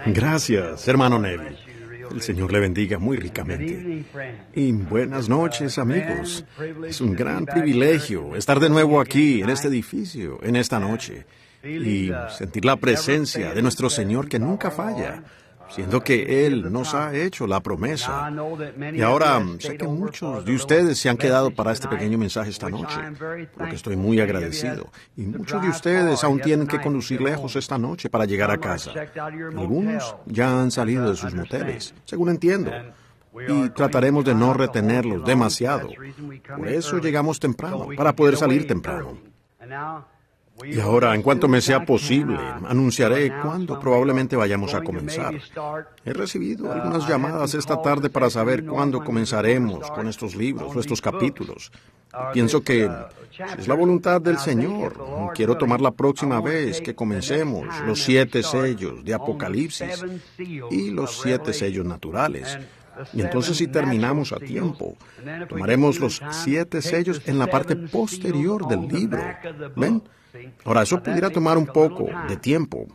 Gracias, hermano Neville. El Señor le bendiga muy ricamente. Y buenas noches, amigos. Es un gran privilegio estar de nuevo aquí, en este edificio, en esta noche, y sentir la presencia de nuestro Señor que nunca falla, siendo que Él nos ha hecho la promesa. Y ahora sé que muchos de ustedes se han quedado para este pequeño mensaje esta noche, por lo que estoy muy agradecido. Y muchos de ustedes aún tienen que conducir lejos esta noche para llegar a casa. Algunos ya han salido de sus moteles, según entiendo. Y trataremos de no retenerlos demasiado. Por eso llegamos temprano, para poder salir temprano. Y ahora, en cuanto me sea posible, anunciaré cuándo probablemente vayamos a comenzar. He recibido algunas llamadas esta tarde para saber cuándo comenzaremos con estos libros, o estos capítulos. Pienso que es la voluntad del Señor. Quiero tomar la próxima vez que comencemos los 7 sellos de Apocalipsis y los 7 sellos naturales. Y entonces, si terminamos a tiempo, tomaremos los 7 sellos en la parte posterior del libro. ¿Ven? Ahora, eso pudiera tomar un poco de tiempo.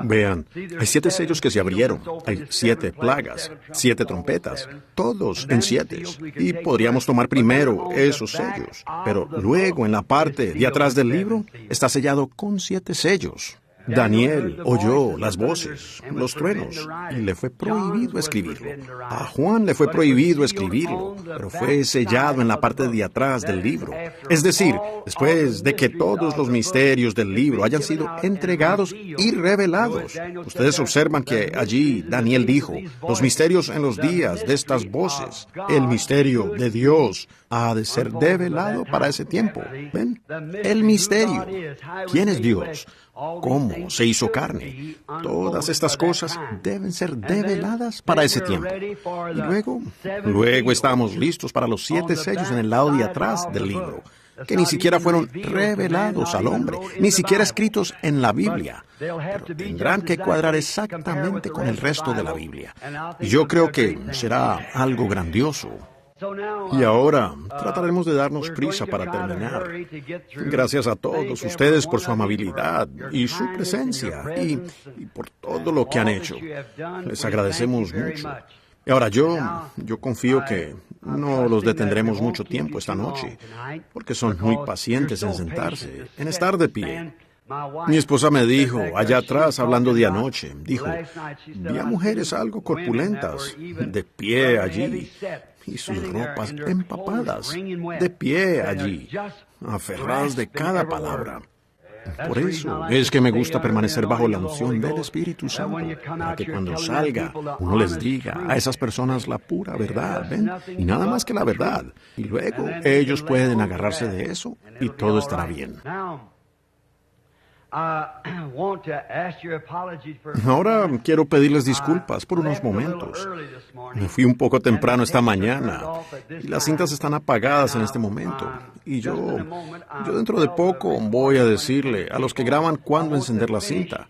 Vean, hay 7 sellos que se abrieron, hay 7 plagas, 7 trompetas, todos en 7. Y podríamos tomar primero esos sellos, pero luego en la parte de atrás del libro está sellado con 7 sellos. Daniel oyó las voces, los truenos, y le fue prohibido escribirlo. A Juan le fue prohibido escribirlo, pero fue sellado en la parte de atrás del libro. Es decir, después de que todos los misterios del libro hayan sido entregados y revelados. Ustedes observan que allí Daniel dijo, los misterios en los días de estas voces, el misterio de Dios ha de ser develado para ese tiempo. ¿Ven? El misterio. ¿Quién es Dios? ¿Cómo se hizo carne? Todas estas cosas deben ser develadas para ese tiempo. Y luego estamos listos para los 7 sellos en el lado de atrás del libro, que ni siquiera fueron revelados al hombre, ni siquiera escritos en la Biblia, pero tendrán que cuadrar exactamente con el resto de la Biblia. Y yo creo que será algo grandioso. Y ahora trataremos de darnos prisa para terminar. Gracias a todos ustedes por su amabilidad y su presencia y por todo lo que han hecho. Les agradecemos mucho. Y ahora yo confío que no los detendremos mucho tiempo esta noche, porque son muy pacientes en sentarse, en estar de pie. Mi esposa me dijo, allá atrás, hablando de anoche, dijo, vi a mujeres algo corpulentas, de pie allí, y sus ropas empapadas, de pie allí, aferradas de cada palabra. Por eso es que me gusta permanecer bajo la unción del Espíritu Santo, para que cuando salga uno les diga a esas personas la pura verdad, ¿ven? Y nada más que la verdad. Y luego ellos pueden agarrarse de eso y todo estará bien. Ahora quiero pedirles disculpas por unos momentos. Me fui un poco temprano esta mañana y las cintas están apagadas en este momento. Y yo dentro de poco voy a decirle a los que graban cuándo encender la cinta.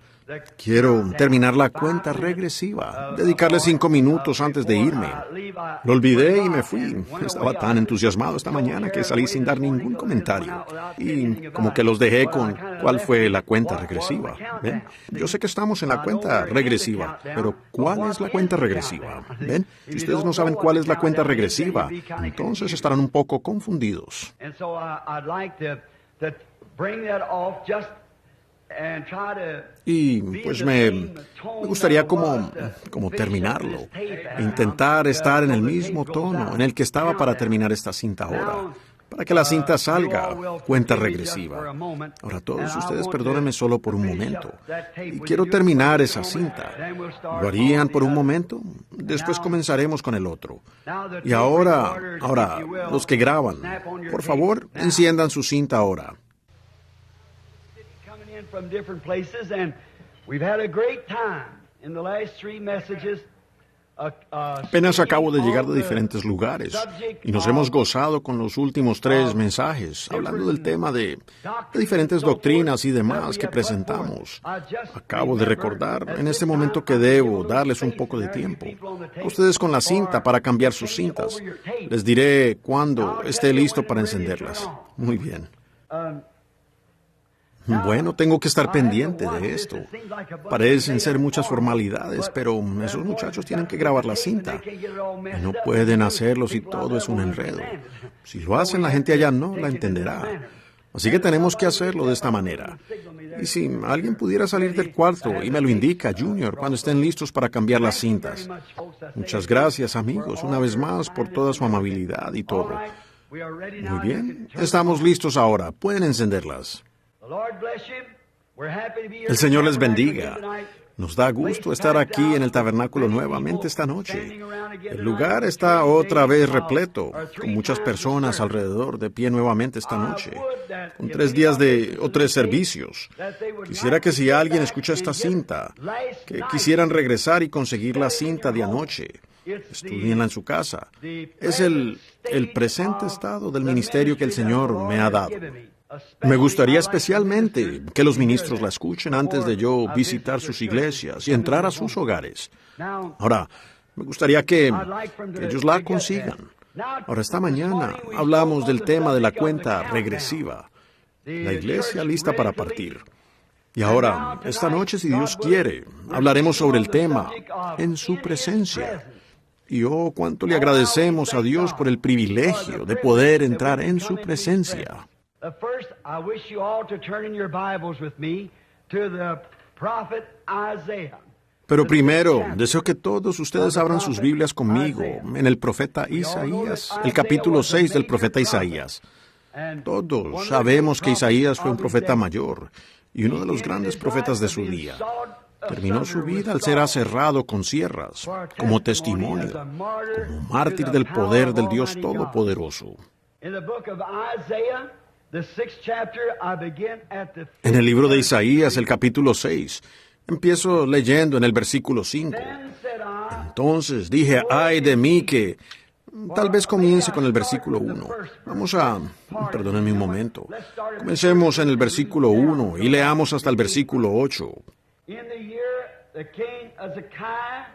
Quiero terminar la cuenta regresiva, dedicarle 5 minutos antes de irme. Lo olvidé y me fui. Estaba tan entusiasmado esta mañana que salí sin dar ningún comentario. Y como que los dejé con cuál fue la cuenta regresiva. ¿Ven? Yo sé que estamos en la cuenta regresiva, pero ¿cuál es la cuenta regresiva? ¿Ven? Si ustedes no saben cuál es la cuenta regresiva, entonces estarán un poco confundidos. Y pues me gustaría como terminarlo, e intentar estar en el mismo tono en el que estaba para terminar esta cinta ahora, para que la cinta salga cuenta regresiva. Ahora todos ustedes perdónenme solo por un momento, y quiero terminar esa cinta. ¿Lo harían por un momento? Después comenzaremos con el otro. Y ahora, los que graban, por favor, enciendan su cinta ahora. From different places, and we've had a great time in the last 3 messages. Apenas acabo de llegar de diferentes lugares y nos hemos gozado con los últimos 3 mensajes, hablando del tema de diferentes doctrinas y demás que presentamos. Acabo de recordar en este momento que debo darles un poco de tiempo a ustedes con la cinta para cambiar sus cintas. Les diré cuándo esté listo para encenderlas. Muy bien. Bueno, tengo que estar pendiente de esto. Parecen ser muchas formalidades, pero esos muchachos tienen que grabar la cinta. Y no pueden hacerlo si todo es un enredo. Si lo hacen, la gente allá no la entenderá. Así que tenemos que hacerlo de esta manera. Y si alguien pudiera salir del cuarto y me lo indica, Junior, cuando estén listos para cambiar las cintas. Muchas gracias, amigos, una vez más, por toda su amabilidad y todo. Muy bien, estamos listos ahora. Pueden encenderlas. El Señor les bendiga. Nos da gusto estar aquí en el tabernáculo nuevamente esta noche. El lugar está otra vez repleto, con muchas personas alrededor de pie nuevamente esta noche, con 3 días o 3 servicios. Quisiera que si alguien escucha esta cinta, que quisieran regresar y conseguir la cinta de anoche. Estudienla en su casa. Es el presente estado del ministerio que el Señor me ha dado. Me gustaría especialmente que los ministros la escuchen antes de yo visitar sus iglesias y entrar a sus hogares. Ahora, me gustaría que ellos la consigan. Ahora, esta mañana hablamos del tema de la cuenta regresiva. La iglesia lista para partir. Y ahora, esta noche, si Dios quiere, hablaremos sobre el tema en su presencia. Y oh, cuánto le agradecemos a Dios por el privilegio de poder entrar en su presencia. First, I wish you all to turn in your Bibles with me to the prophet Isaiah. Pero primero, deseo que todos ustedes abran sus Biblias conmigo en el profeta Isaías, el capítulo 6 del profeta Isaías. Todos sabemos que Isaías fue un profeta mayor y uno de los grandes profetas de su día. Terminó su vida al ser aserrado con sierras, como testimonio, como mártir del poder del Dios Todopoderoso. En el libro de Isaías, el capítulo 6, empiezo leyendo en el versículo 5. Entonces dije, ay de mí que... Tal vez comience con el versículo 1. Perdónenme un momento. Comencemos en el versículo 1 y leamos hasta el versículo 8. In the year the king Hezekiah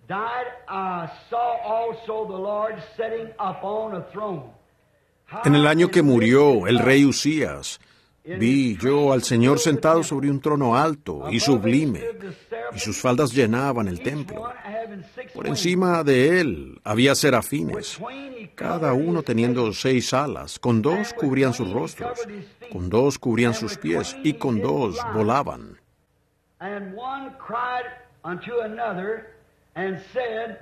died, I saw also the Lord sitting upon a throne. En el año que murió el rey Usías, vi yo al Señor sentado sobre un trono alto y sublime, y sus faldas llenaban el templo. Por encima de él había serafines, cada uno teniendo 6 alas, con 2 cubrían sus rostros, con 2 cubrían sus pies, y con 2 volaban. And one cried unto another and said,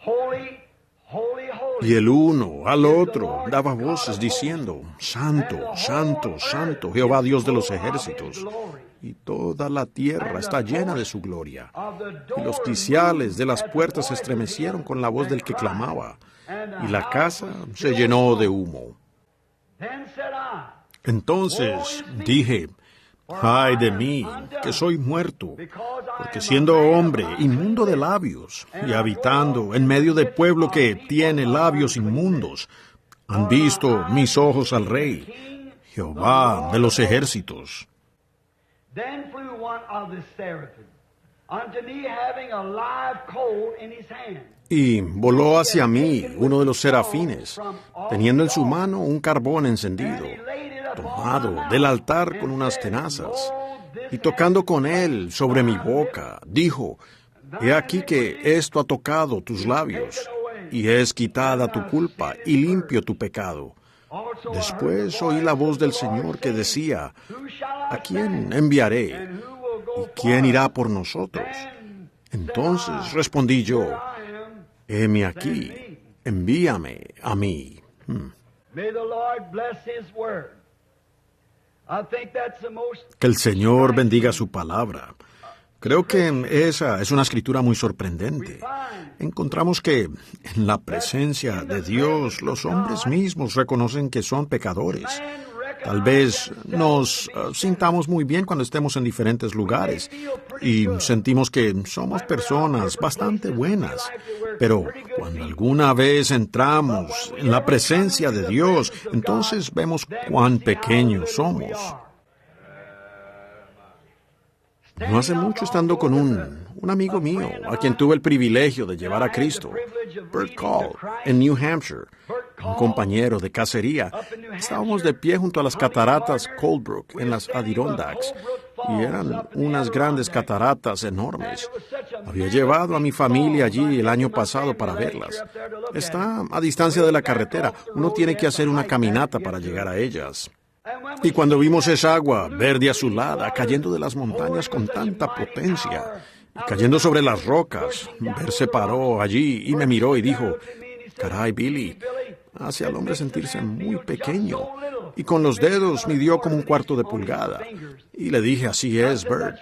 Holy, holy, holy. Y el uno al otro daba voces diciendo, Santo, Santo, Santo, Jehová Dios de los ejércitos. Y toda la tierra está llena de su gloria. Y los quiciales de las puertas se estremecieron con la voz del que clamaba, y la casa se llenó de humo. Entonces dije, ay de mí, que soy muerto, porque siendo hombre inmundo de labios y habitando en medio de pueblo que tiene labios inmundos, han visto mis ojos al Rey, Jehová de los ejércitos. Then flew one of the seraphim unto me, having a live coal in his hand. Y voló hacia mí uno de los serafines, teniendo en su mano un carbón encendido, tomado del altar con unas tenazas, y tocando con él sobre mi boca, dijo, he aquí que esto ha tocado tus labios, y es quitada tu culpa, y limpio tu pecado. Después oí la voz del Señor que decía, ¿a quién enviaré? ¿Y quién irá por nosotros? Entonces respondí yo, heme aquí, envíame a mí. Que el Señor bendiga su palabra. Creo que esa es una escritura muy sorprendente. Encontramos que en la presencia de Dios los hombres mismos reconocen que son pecadores. Tal vez nos sintamos muy bien cuando estemos en diferentes lugares y sentimos que somos personas bastante buenas. Pero cuando alguna vez entramos en la presencia de Dios, entonces vemos cuán pequeños somos. No hace mucho, estando con un amigo mío, a quien tuve el privilegio de llevar a Cristo, Bert Call, en New Hampshire, un compañero de cacería. Estábamos de pie junto a las cataratas Coldbrook en las Adirondacks, y eran unas grandes cataratas enormes. Había llevado a mi familia allí el año pasado para verlas. Está a distancia de la carretera. Uno tiene que hacer una caminata para llegar a ellas. Y cuando vimos esa agua verde azulada cayendo de las montañas con tanta potencia y cayendo sobre las rocas, Bert se paró allí y me miró y dijo: «Caray, Billy, hace al hombre sentirse muy pequeño». Y con los dedos midió como un cuarto de pulgada. Y le dije: «Así es, Bert».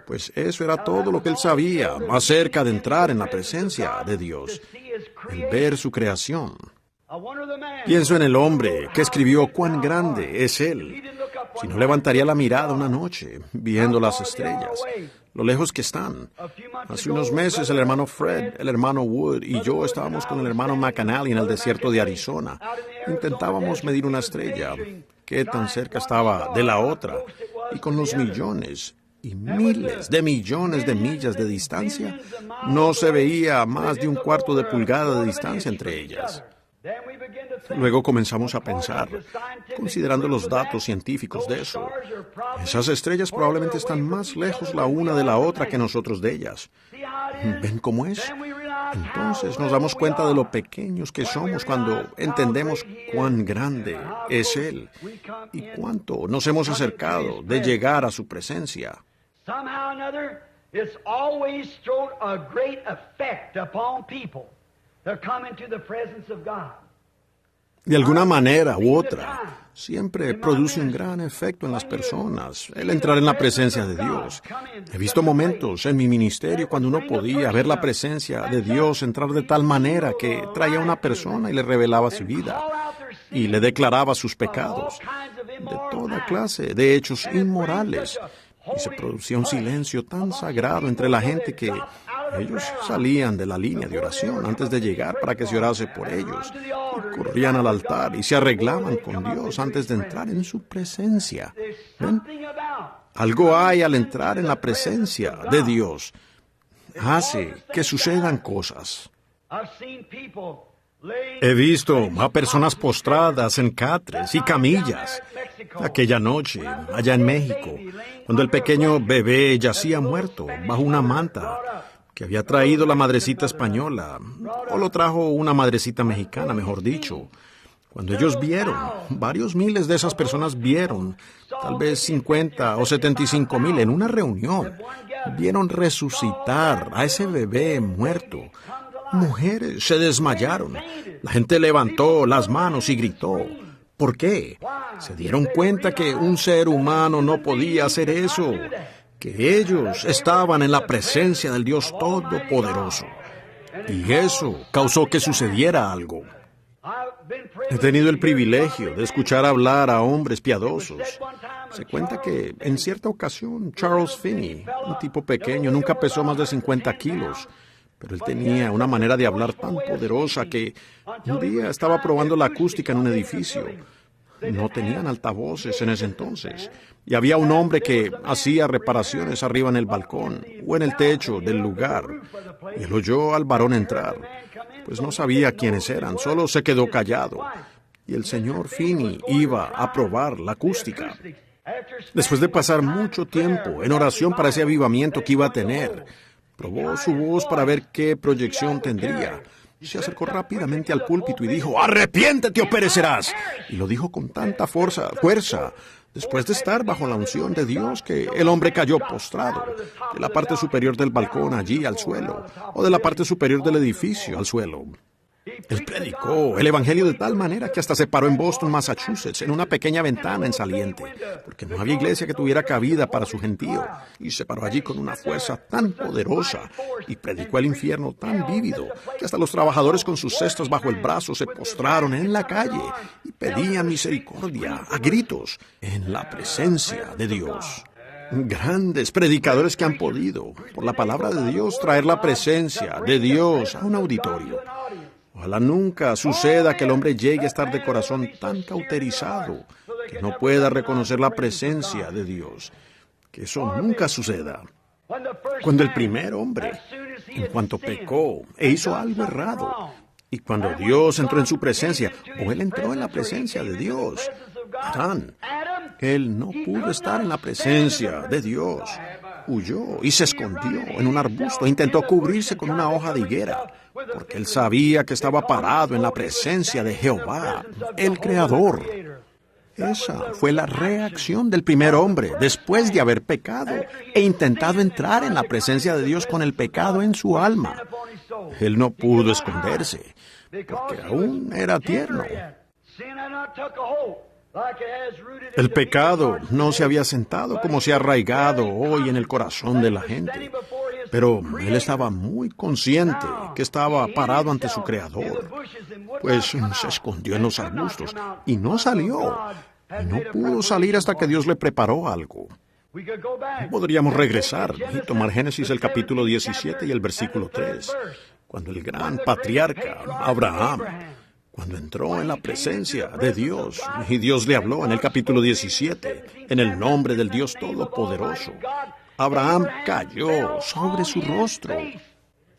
Pues eso era todo lo que él sabía acerca de entrar en la presencia de Dios, el ver su creación. Pienso en el hombre que escribió cuán grande es Él. Si no levantaría la mirada una noche, viendo las estrellas, lo lejos que están. Hace unos meses el hermano Fred, el hermano Wood y yo estábamos con el hermano McAnally en el desierto de Arizona. Intentábamos medir una estrella, qué tan cerca estaba de la otra, y con los millones y miles de millones de millas de distancia, no se veía más de un cuarto de pulgada de distancia entre ellas. Luego comenzamos a pensar, considerando los datos científicos de eso. Esas estrellas probablemente están más lejos la una de la otra que nosotros de ellas. ¿Ven cómo es? Entonces nos damos cuenta de lo pequeños que somos cuando entendemos cuán grande es Él y cuánto nos hemos acercado de llegar a su presencia. Somehow or another, it's always thrown a great effect upon people to come into the presence of God. De alguna manera u otra, siempre produce un gran efecto en las personas el entrar en la presencia de Dios. He visto momentos en mi ministerio cuando uno podía ver la presencia de Dios entrar de tal manera que traía a una persona y le revelaba su vida y le declaraba sus pecados, de toda clase de hechos inmorales. Y se producía un silencio tan sagrado entre la gente que ellos salían de la línea de oración antes de llegar para que se orase por ellos. Y corrían al altar y se arreglaban con Dios antes de entrar en su presencia. ¿Ven? Algo hay al entrar en la presencia de Dios. Hace que sucedan cosas. He visto a personas postradas en catres y camillas. Aquella noche, allá en México, cuando el pequeño bebé yacía muerto bajo una manta que había traído la madrecita española, o lo trajo una madrecita mexicana, mejor dicho. Cuando ellos vieron, varios miles de esas personas vieron, tal vez 50 o 75,000 en una reunión, vieron resucitar a ese bebé muerto. Mujeres se desmayaron. La gente levantó las manos y gritó. ¿Por qué? Se dieron cuenta que un ser humano no podía hacer eso, que ellos estaban en la presencia del Dios Todopoderoso. Y eso causó que sucediera algo. He tenido el privilegio de escuchar hablar a hombres piadosos. Se cuenta que en cierta ocasión Charles Finney, un tipo pequeño, nunca pesó más de 50 kilos. Pero él tenía una manera de hablar tan poderosa que un día estaba probando la acústica en un edificio. No tenían altavoces en ese entonces. Y había un hombre que hacía reparaciones arriba en el balcón o en el techo del lugar. Y él oyó al varón entrar. Pues no sabía quiénes eran, solo se quedó callado. Y el señor Finney iba a probar la acústica. Después de pasar mucho tiempo en oración para ese avivamiento que iba a tener, probó su voz para ver qué proyección tendría. Se acercó rápidamente al púlpito y dijo: «¡Arrepiéntete o perecerás!». Y lo dijo con tanta fuerza, después de estar bajo la unción de Dios, que el hombre cayó postrado, de la parte superior del balcón allí al suelo, o de la parte superior del edificio al suelo. Él predicó el evangelio de tal manera que hasta se paró en Boston, Massachusetts, en una pequeña ventana en saliente, porque no había iglesia que tuviera cabida para su gentío, y se paró allí con una fuerza tan poderosa y predicó el infierno tan vívido que hasta los trabajadores con sus cestas bajo el brazo se postraron en la calle y pedían misericordia a gritos en la presencia de Dios. Grandes predicadores que han podido, por la palabra de Dios, traer la presencia de Dios a un auditorio. Ojalá nunca suceda que el hombre llegue a estar de corazón tan cauterizado que no pueda reconocer la presencia de Dios. Que eso nunca suceda. Cuando el primer hombre, en cuanto pecó e hizo algo errado, Y cuando Dios entró en su presencia, o él entró en la presencia de Dios, Adán, él no pudo estar en la presencia de Dios. Huyó y se escondió en un arbusto e intentó cubrirse con una hoja de higuera, porque él sabía que estaba parado en la presencia de Jehová, el Creador. Esa fue la reacción del primer hombre después de haber pecado e intentado entrar en la presencia de Dios con el pecado en su alma. Él no pudo esconderse, porque aún era tierno. El pecado no se había sentado como se ha arraigado hoy en el corazón de la gente, pero él estaba muy consciente que estaba parado ante su Creador, pues se escondió en los arbustos y no salió. No pudo salir hasta que Dios le preparó algo. Podríamos regresar y tomar Génesis el capítulo 17 y el versículo 3, cuando el gran patriarca Abraham, cuando entró en la presencia de Dios, y Dios le habló en el capítulo 17, en el nombre del Dios Todopoderoso, Abraham cayó sobre su rostro.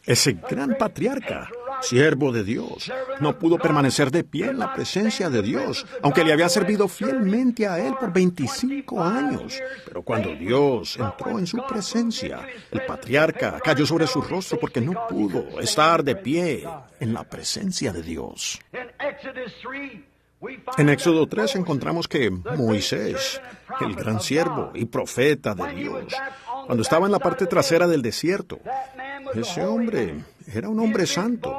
Ese gran patriarca, siervo de Dios, no pudo permanecer de pie en la presencia de Dios, aunque le había servido fielmente a él por 25 años. Pero cuando Dios entró en su presencia, el patriarca cayó sobre su rostro porque no pudo estar de pie en la presencia de Dios. En Éxodo 3 encontramos que Moisés, el gran siervo y profeta de Dios, cuando estaba en la parte trasera del desierto, ese hombre era un hombre santo.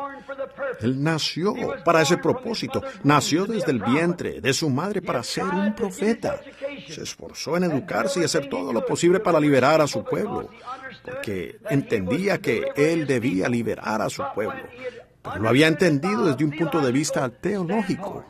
Él nació para ese propósito. Nació desde el vientre de su madre para ser un profeta. Se esforzó en educarse y hacer todo lo posible para liberar a su pueblo, porque entendía que él debía liberar a su pueblo. Pero lo había entendido desde un punto de vista teológico.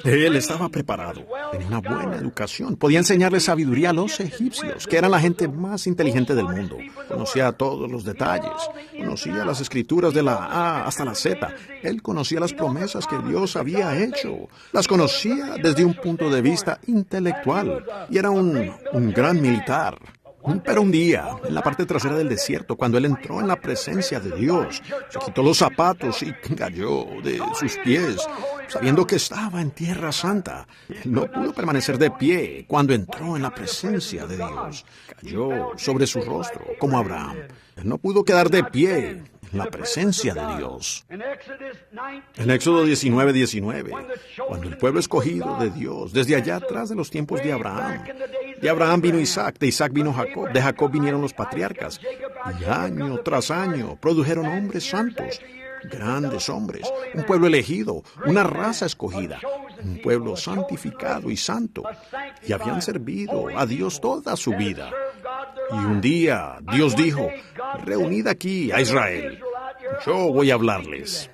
Él estaba preparado, tenía una buena educación, podía enseñarle sabiduría a los egipcios, que eran la gente más inteligente del mundo. Conocía todos los detalles, conocía las escrituras de la A hasta la Z. Él conocía las promesas que Dios había hecho, las conocía desde un punto de vista intelectual, y era un gran militar. Pero un día, en la parte trasera del desierto, cuando él entró en la presencia de Dios, se quitó los zapatos y cayó de sus pies, sabiendo que estaba en tierra santa. Él no pudo permanecer de pie cuando entró en la presencia de Dios. Cayó sobre su rostro, como Abraham. Él no pudo quedar de pie en la presencia de Dios. En Éxodo 19, cuando el pueblo escogido de Dios, desde allá atrás de los tiempos de Abraham vino Isaac, de Isaac vino Jacob, de Jacob vinieron los patriarcas, y año tras año produjeron hombres santos, grandes hombres, un pueblo elegido, una raza escogida, un pueblo santificado y santo, y habían servido a Dios toda su vida. Y un día Dios dijo: reunid aquí a Israel, yo voy a hablarles.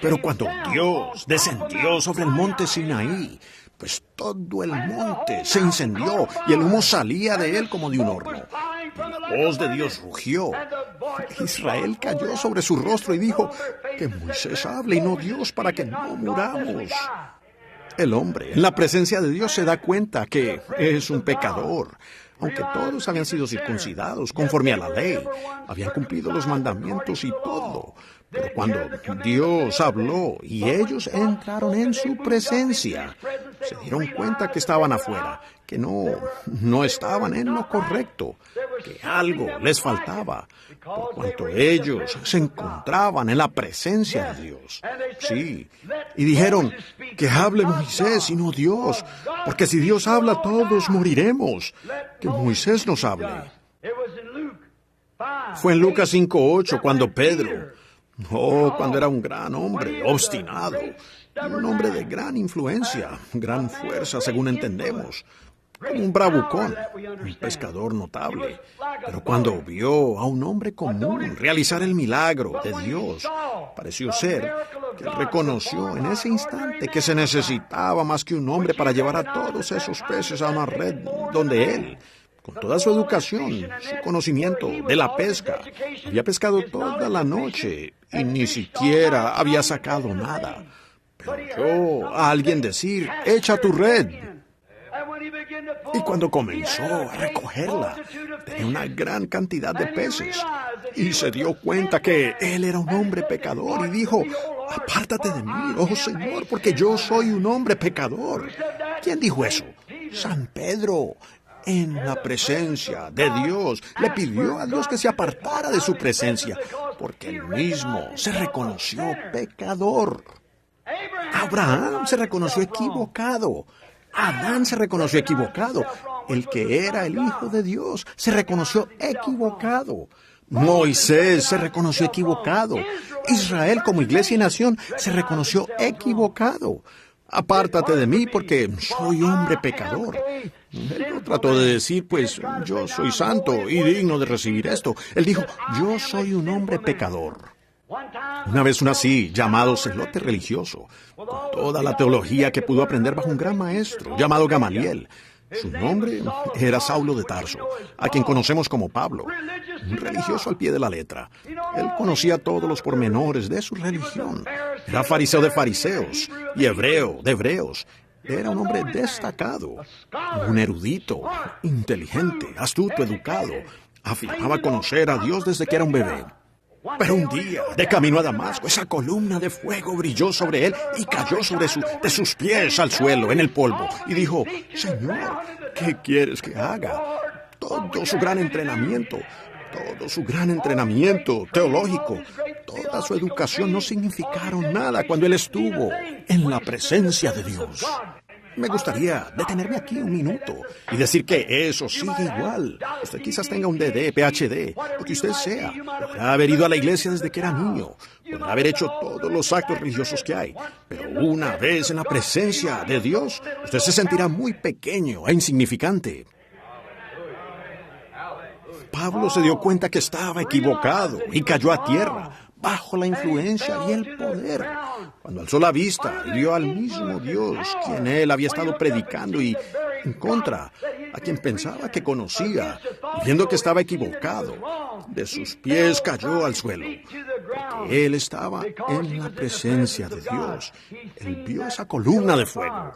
Pero cuando Dios descendió sobre el monte Sinaí, pues todo el monte se incendió y el humo salía de él como de un horno. Y la voz de Dios rugió. Israel cayó sobre su rostro y dijo: que Moisés hable y no Dios, para que no muramos. El hombre en la presencia de Dios se da cuenta que es un pecador. Aunque todos habían sido circuncidados conforme a la ley, habían cumplido los mandamientos y todo. Pero cuando Dios habló y ellos entraron en su presencia, se dieron cuenta que estaban afuera, que no estaban en lo correcto, que algo les faltaba, por cuanto ellos se encontraban en la presencia de Dios. Sí, y dijeron: que hable Moisés y no Dios, porque si Dios habla todos moriremos. Que Moisés nos hable. Fue en Lucas 5:8 cuando Pedro, cuando era un gran hombre, obstinado, y un hombre de gran influencia, gran fuerza, según entendemos, como un bravucón, un pescador notable. Pero cuando vio a un hombre común realizar el milagro de Dios, pareció ser que él reconoció en ese instante que se necesitaba más que un hombre para llevar a todos esos peces a una red donde él, con toda su educación, su conocimiento de la pesca, había pescado toda la noche y ni siquiera había sacado nada. Pero oyó a alguien decir: echa tu red. Y cuando comenzó a recogerla, tenía una gran cantidad de peces. y se dio cuenta que él era un hombre pecador y dijo, apártate de mí, oh Señor, porque yo soy un hombre pecador. ¿Quién dijo eso? San Pedro. En la presencia de Dios, le pidió a Dios que se apartara de su presencia, porque él mismo se reconoció pecador. Abraham se reconoció equivocado. Adán se reconoció equivocado. El que era el Hijo de Dios se reconoció equivocado. Moisés se reconoció equivocado. Israel como iglesia y nación se reconoció equivocado. Apártate de mí porque soy hombre pecador. Él no trató de decir, pues, yo soy santo y digno de recibir esto. Él dijo, yo soy un hombre pecador. Una vez un así, llamado celote religioso, con toda la teología que pudo aprender bajo un gran maestro, llamado Gamaliel. Su nombre era Saulo de Tarso, a quien conocemos como Pablo, un religioso al pie de la letra. Él conocía todos los pormenores de su religión. Era fariseo de fariseos y hebreo de hebreos. Era un hombre destacado, un erudito, inteligente, astuto, educado. Afirmaba conocer a Dios desde que era un bebé. Pero un día, de camino a Damasco, esa columna de fuego brilló sobre él y cayó de sus pies al suelo, en el polvo, y dijo, Señor, ¿qué quieres que haga? Todo su gran entrenamiento teológico, toda su educación no significaron nada cuando él estuvo en la presencia de Dios. Me gustaría detenerme aquí un minuto y decir que eso sigue igual. Usted quizás tenga un DD, PhD, lo que usted sea. Podrá haber ido a la iglesia desde que era niño. Podrá haber hecho todos los actos religiosos que hay. Pero una vez en la presencia de Dios, usted se sentirá muy pequeño e insignificante. Pablo se dio cuenta que estaba equivocado y cayó a tierra, bajo la influencia y el poder. Cuando alzó la vista y vio al mismo Dios, quien él había estado predicando y en contra, a quien pensaba que conocía, y viendo que estaba equivocado, de sus pies cayó al suelo, porque él estaba en la presencia de Dios. Él vio esa columna de fuego.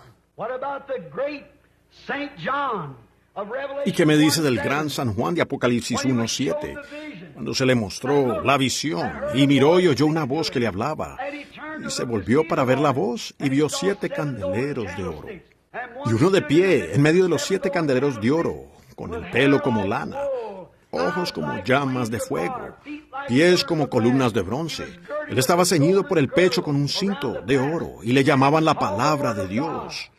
¿Y qué me dice del gran San Juan de Apocalipsis 1:7? Cuando se le mostró la visión, y miró y oyó una voz que le hablaba, y se volvió para ver la voz, y vio 7 candeleros de oro, y uno de pie en medio de los 7 candeleros de oro, con el pelo como lana, ojos como llamas de fuego, pies como columnas de bronce. Él estaba ceñido por el pecho con un cinto de oro, y le llamaban la palabra de Dios.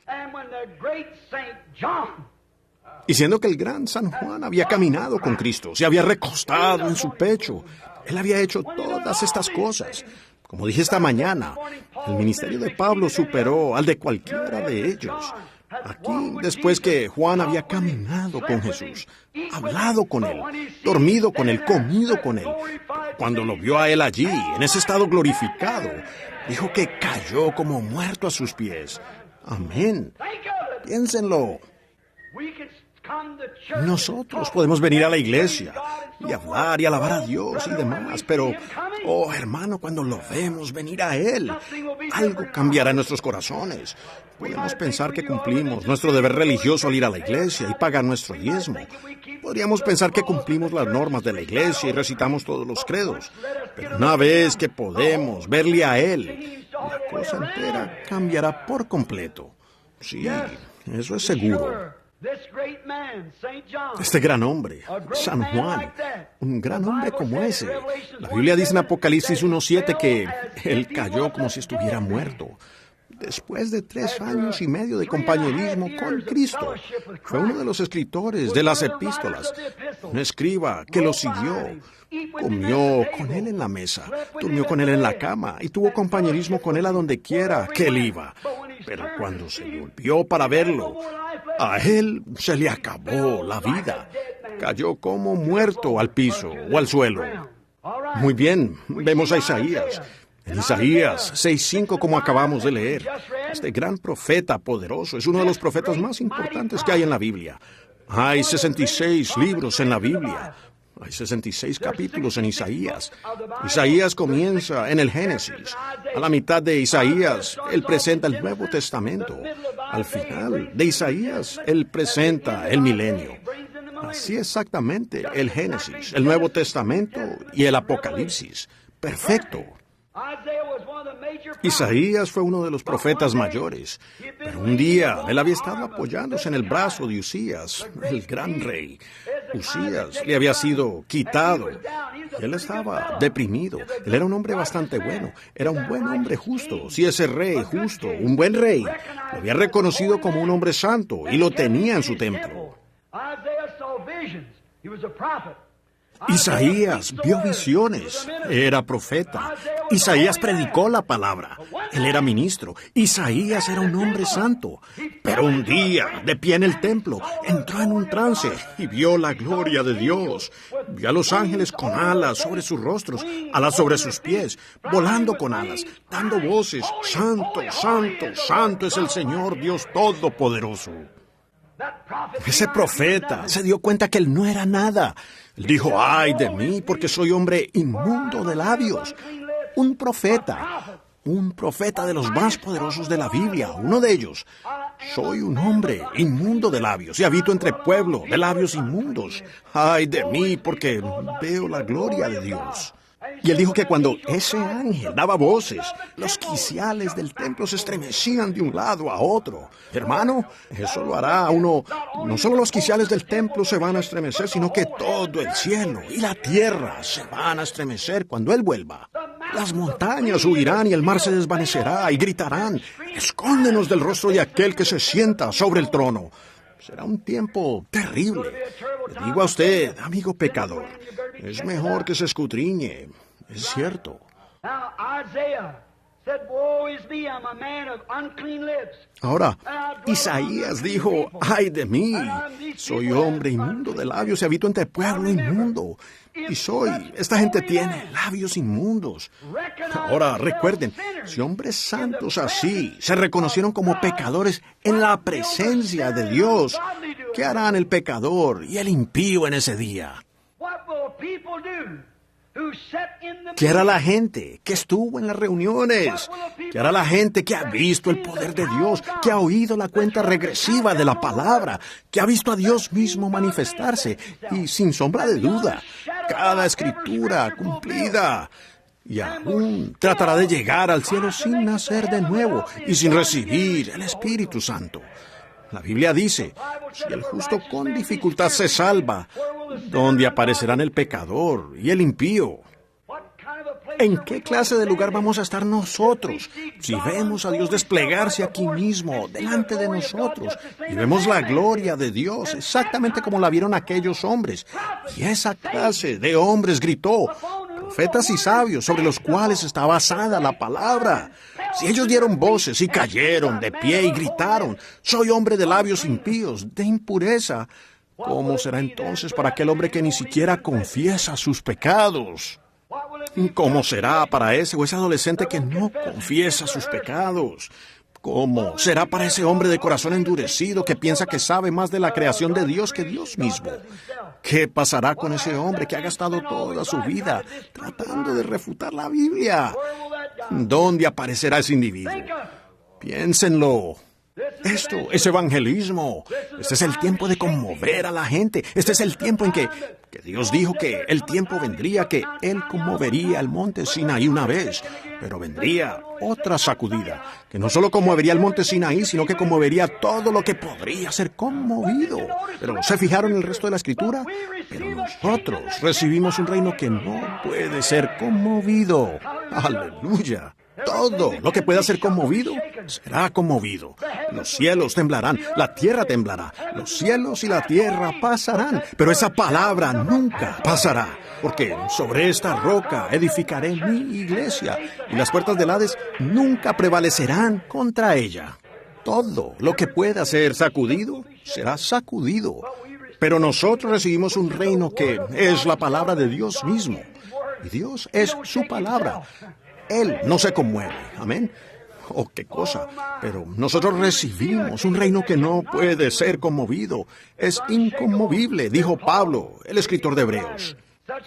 Y siendo que el gran San Juan había caminado con Cristo, se había recostado en su pecho, él había hecho todas estas cosas. Como dije esta mañana, el ministerio de Pablo superó al de cualquiera de ellos. Aquí, después que Juan había caminado con Jesús, hablado con él, dormido con él, comido con él, cuando lo vio a él allí, en ese estado glorificado, dijo que cayó como muerto a sus pies. Amén. Piénsenlo. Nosotros podemos venir a la iglesia y hablar y alabar a Dios y demás, pero, oh hermano, cuando lo vemos venir a Él, algo cambiará en nuestros corazones. Podemos pensar que cumplimos nuestro deber religioso al ir a la iglesia y pagar nuestro diezmo. Podríamos pensar que cumplimos las normas de la iglesia y recitamos todos los credos. Pero una vez que podemos verle a Él, la cosa entera cambiará por completo. Sí, eso es seguro. Este gran hombre, San Juan, un gran hombre como ese. La Biblia dice en Apocalipsis 1:7 que él cayó como si estuviera muerto. Después de 3 años y medio de compañerismo con Cristo, fue uno de los escritores de las epístolas, un escriba que lo siguió, comió con él en la mesa, durmió con él en la cama y tuvo compañerismo con él a donde quiera que él iba. Pero cuando se volvió para verlo, a él se le acabó la vida. Cayó como muerto al piso o al suelo. Muy bien, vemos a Isaías. En Isaías 6:5, como acabamos de leer, este gran profeta poderoso es uno de los profetas más importantes que hay en la Biblia. Hay 66 libros en la Biblia. Hay 66 capítulos en Isaías. Isaías comienza en el Génesis. A la mitad de Isaías, él presenta el Nuevo Testamento. Al final de Isaías, él presenta el milenio. Así exactamente, el Génesis, el Nuevo Testamento y el Apocalipsis. Perfecto. Isaías fue uno de los profetas mayores, pero un día él había estado apoyándose en el brazo de Usías, el gran rey. Usías le había sido quitado. Él estaba deprimido. Él era un hombre bastante bueno. Era un buen hombre justo. Si ese rey justo, un buen rey, lo había reconocido como un hombre santo y lo tenía en su templo. Isaías vio visiones, era profeta. Isaías predicó la palabra, él era ministro. Isaías era un hombre santo. Pero un día, de pie en el templo, entró en un trance y vio la gloria de Dios. Vio a los ángeles con alas sobre sus rostros, alas sobre sus pies, volando con alas, dando voces: Santo, santo, santo es el Señor Dios Todopoderoso. Ese profeta se dio cuenta que él no era nada. Él dijo: ay de mí, porque soy hombre inmundo de labios. Un profeta de los más poderosos de la Biblia, uno de ellos. Soy un hombre inmundo de labios y habito entre pueblo de labios inmundos. Ay de mí, porque veo la gloria de Dios. Y él dijo que cuando ese ángel daba voces, los quiciales del templo se estremecían de un lado a otro. Hermano, eso lo hará a uno. No solo los quiciales del templo se van a estremecer, sino que todo el cielo y la tierra se van a estremecer cuando él vuelva. Las montañas huirán y el mar se desvanecerá y gritarán: escóndenos del rostro de aquel que se sienta sobre el trono. Será un tiempo terrible. Le digo a usted, amigo pecador, es mejor que se escudriñe. Es cierto. Ahora, Isaías dijo: ay de mí, soy hombre inmundo de labios y habito entre pueblo inmundo. Esta gente tiene labios inmundos. Ahora, recuerden, si hombres santos así se reconocieron como pecadores en la presencia de Dios, ¿qué harán el pecador y el impío en ese día? ¿Qué hará la gente que estuvo en las reuniones? ¿Qué hará la gente que ha visto el poder de Dios, que ha oído la cuenta regresiva de la palabra, que ha visto a Dios mismo manifestarse y, sin sombra de duda, cada escritura cumplida? Y aún tratará de llegar al cielo sin nacer de nuevo y sin recibir el Espíritu Santo. La Biblia dice: si el justo con dificultad se salva, ¿dónde aparecerán el pecador y el impío? ¿En qué clase de lugar vamos a estar nosotros si vemos a Dios desplegarse aquí mismo, delante de nosotros, y vemos la gloria de Dios exactamente como la vieron aquellos hombres? Y esa clase de hombres gritó: profetas y sabios sobre los cuales está basada la palabra. Si ellos dieron voces y cayeron de pie y gritaron: soy hombre de labios impíos, de impureza, ¿cómo será entonces para aquel hombre que ni siquiera confiesa sus pecados? ¿Cómo será para ese o ese adolescente que no confiesa sus pecados? ¿Cómo será para ese hombre de corazón endurecido que piensa que sabe más de la creación de Dios que Dios mismo? ¿Qué pasará con ese hombre que ha gastado toda su vida tratando de refutar la Biblia? ¿Dónde aparecerá ese individuo? Piénsenlo. Esto es evangelismo. Este es el tiempo de conmover a la gente. Este es el tiempo en que Dios dijo que el tiempo vendría que Él conmovería el monte Sinaí una vez, pero vendría otra sacudida, que no solo conmovería el monte Sinaí, sino que conmovería todo lo que podría ser conmovido. Pero ¿se fijaron en el resto de la Escritura? Pero nosotros recibimos un reino que no puede ser conmovido. ¡Aleluya! Todo lo que pueda ser conmovido será conmovido. Los cielos temblarán, la tierra temblará, los cielos y la tierra pasarán, pero esa palabra nunca pasará, porque sobre esta roca edificaré mi iglesia y las puertas del Hades nunca prevalecerán contra ella. Todo lo que pueda ser sacudido será sacudido, pero nosotros recibimos un reino que es la palabra de Dios mismo, y Dios es su palabra. Él no se conmueve. Amén. Oh, qué cosa. Pero nosotros recibimos un reino que no puede ser conmovido. Es inconmovible, dijo Pablo, el escritor de Hebreos.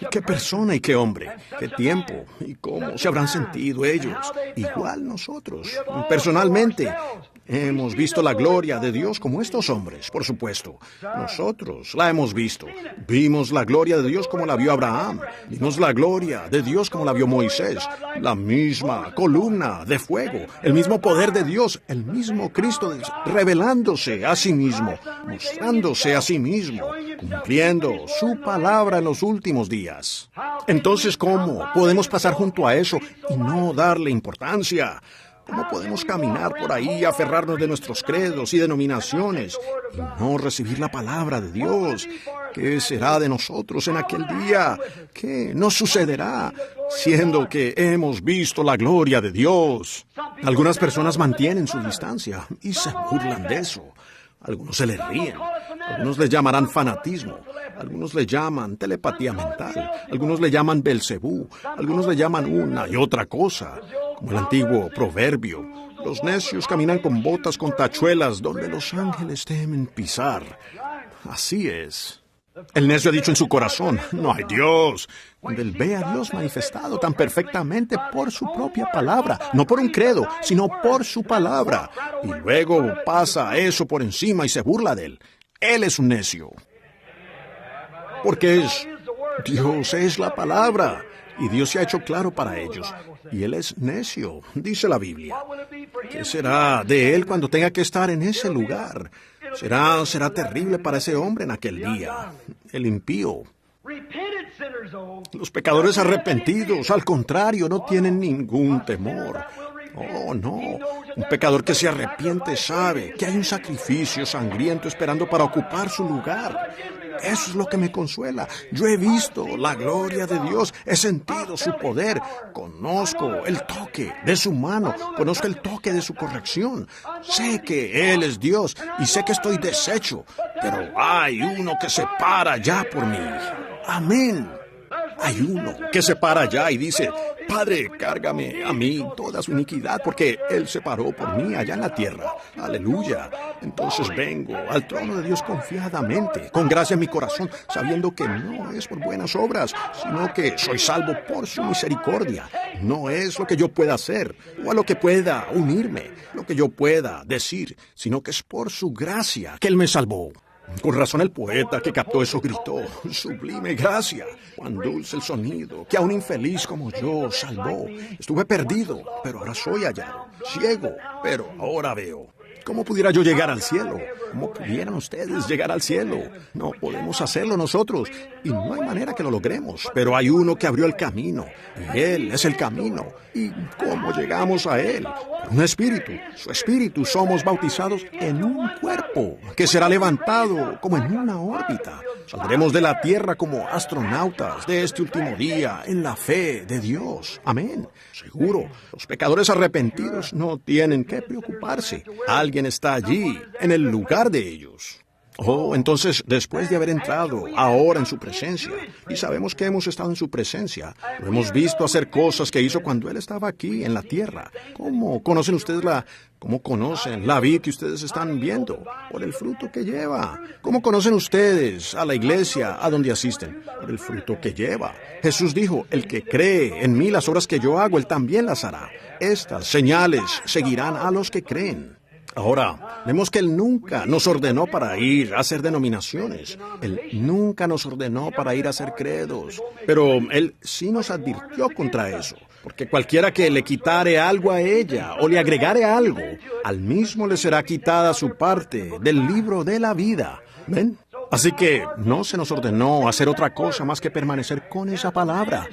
Y qué persona y qué hombre, qué tiempo y cómo se habrán sentido ellos. Igual nosotros, personalmente, hemos visto la gloria de Dios como estos hombres, por supuesto. Nosotros la hemos visto. Vimos la gloria de Dios como la vio Abraham. Vimos la gloria de Dios como la vio Moisés. La misma columna de fuego, el mismo poder de Dios, el mismo Cristo revelándose a sí mismo, mostrándose a sí mismo, cumpliendo su palabra en los últimos días. Entonces, ¿cómo podemos pasar junto a eso y no darle importancia? ¿Cómo podemos caminar por ahí y aferrarnos de nuestros credos y denominaciones y no recibir la palabra de Dios? ¿Qué será de nosotros en aquel día? ¿Qué nos sucederá siendo que hemos visto la gloria de Dios? Algunas personas mantienen su distancia y se burlan de eso. Algunos se les ríen, algunos le llamarán fanatismo, algunos le llaman telepatía mental, algunos le llaman Belcebú, algunos le llaman una y otra cosa, como el antiguo proverbio. Los necios caminan con botas con tachuelas donde los ángeles temen pisar. Así es. El necio ha dicho en su corazón, no hay Dios. Cuando él ve a Dios manifestado tan perfectamente por su propia palabra, no por un credo, sino por su palabra. Y luego pasa eso por encima y se burla de él. Él es un necio. Porque Dios es la palabra. Y Dios se ha hecho claro para ellos. Y él es necio, dice la Biblia. ¿Qué será de él cuando tenga que estar en ese lugar? Será terrible para ese hombre en aquel día, el impío. Los pecadores arrepentidos, al contrario, no tienen ningún temor. Oh, no. Un pecador que se arrepiente sabe que hay un sacrificio sangriento esperando para ocupar su lugar. Eso es lo que me consuela. Yo he visto la gloria de Dios, he sentido su poder, conozco el toque de su mano, conozco el toque de su corrección. Sé que Él es Dios y sé que estoy deshecho, pero hay uno que se para allá por mí. Amén. Hay uno que se para allá y dice, Padre, cárgame a mí toda su iniquidad, porque Él se paró por mí allá en la tierra. Aleluya. Entonces vengo al trono de Dios confiadamente, con gracia en mi corazón, sabiendo que no es por buenas obras, sino que soy salvo por su misericordia. No es lo que yo pueda hacer, o a lo que pueda unirme, lo que yo pueda decir, sino que es por su gracia que Él me salvó. Con razón el poeta que captó eso gritó, sublime gracia, cuán dulce el sonido, que a un infeliz como yo salvó. Estuve perdido, pero ahora soy hallado, ciego, pero ahora veo. ¿Cómo pudiera yo llegar al cielo? ¿Cómo pudieran ustedes llegar al cielo? No podemos hacerlo nosotros, y no hay manera que lo logremos, pero hay uno que abrió el camino, y Él es el camino. ¿Y cómo llegamos a Él? Por un espíritu. Su espíritu somos bautizados en un cuerpo, que será levantado como en una órbita. Saldremos de la tierra como astronautas de este último día en la fe de Dios. Amén. Seguro, los pecadores arrepentidos no tienen que preocuparse. Alguien está allí, en el lugar de ellos. Oh, entonces, después de haber entrado ahora en su presencia, y sabemos que hemos estado en su presencia, lo hemos visto hacer cosas que hizo cuando Él estaba aquí en la tierra. ¿Cómo conocen ustedes la vid que ustedes están viendo? Por el fruto que lleva. ¿Cómo conocen ustedes a la iglesia a donde asisten? Por el fruto que lleva. Jesús dijo, el que cree en mí, las obras que yo hago, Él también las hará. Estas señales seguirán a los que creen. Ahora, vemos que Él nunca nos ordenó para ir a hacer denominaciones. Él nunca nos ordenó para ir a hacer credos. Pero Él sí nos advirtió contra eso. Porque cualquiera que le quitare algo a ella o le agregare algo, al mismo le será quitada su parte del libro de la vida. ¿Ven? Así que no se nos ordenó hacer otra cosa más que permanecer con esa palabra.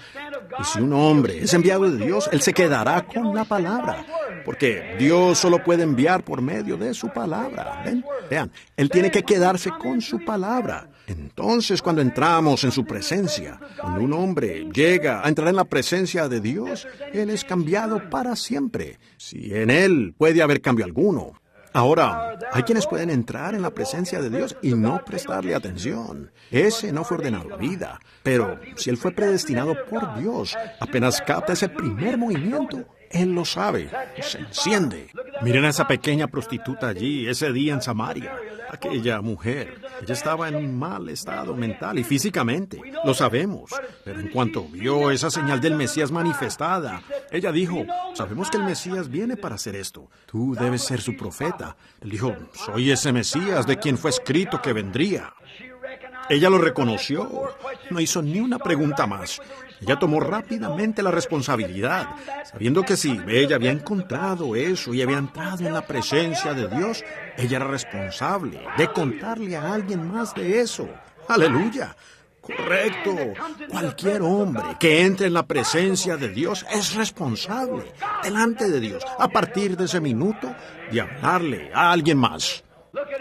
Y si un hombre es enviado de Dios, él se quedará con la palabra. Porque Dios solo puede enviar por medio de su palabra. ¿Ven? Vean, él tiene que quedarse con su palabra. Entonces, cuando entramos en su presencia, cuando un hombre llega a entrar en la presencia de Dios, él es cambiado para siempre. Si en él puede haber cambio alguno. Ahora, hay quienes pueden entrar en la presencia de Dios y no prestarle atención. Ese no fue ordenado a vida. Pero si él fue predestinado por Dios, apenas capta ese primer movimiento, Él lo sabe. Se enciende. Miren a esa pequeña prostituta allí, ese día en Samaria. Aquella mujer, ella estaba en un mal estado mental y físicamente. Lo sabemos. Pero en cuanto vio esa señal del Mesías manifestada, ella dijo, sabemos que el Mesías viene para hacer esto. Tú debes ser su profeta. Él dijo, soy ese Mesías de quien fue escrito que vendría. Ella lo reconoció. No hizo ni una pregunta más. Ella tomó rápidamente la responsabilidad, sabiendo que si ella había encontrado eso y había entrado en la presencia de Dios, ella era responsable de contarle a alguien más de eso. ¡Aleluya! Correcto. Cualquier hombre que entre en la presencia de Dios es responsable delante de Dios a partir de ese minuto de hablarle a alguien más.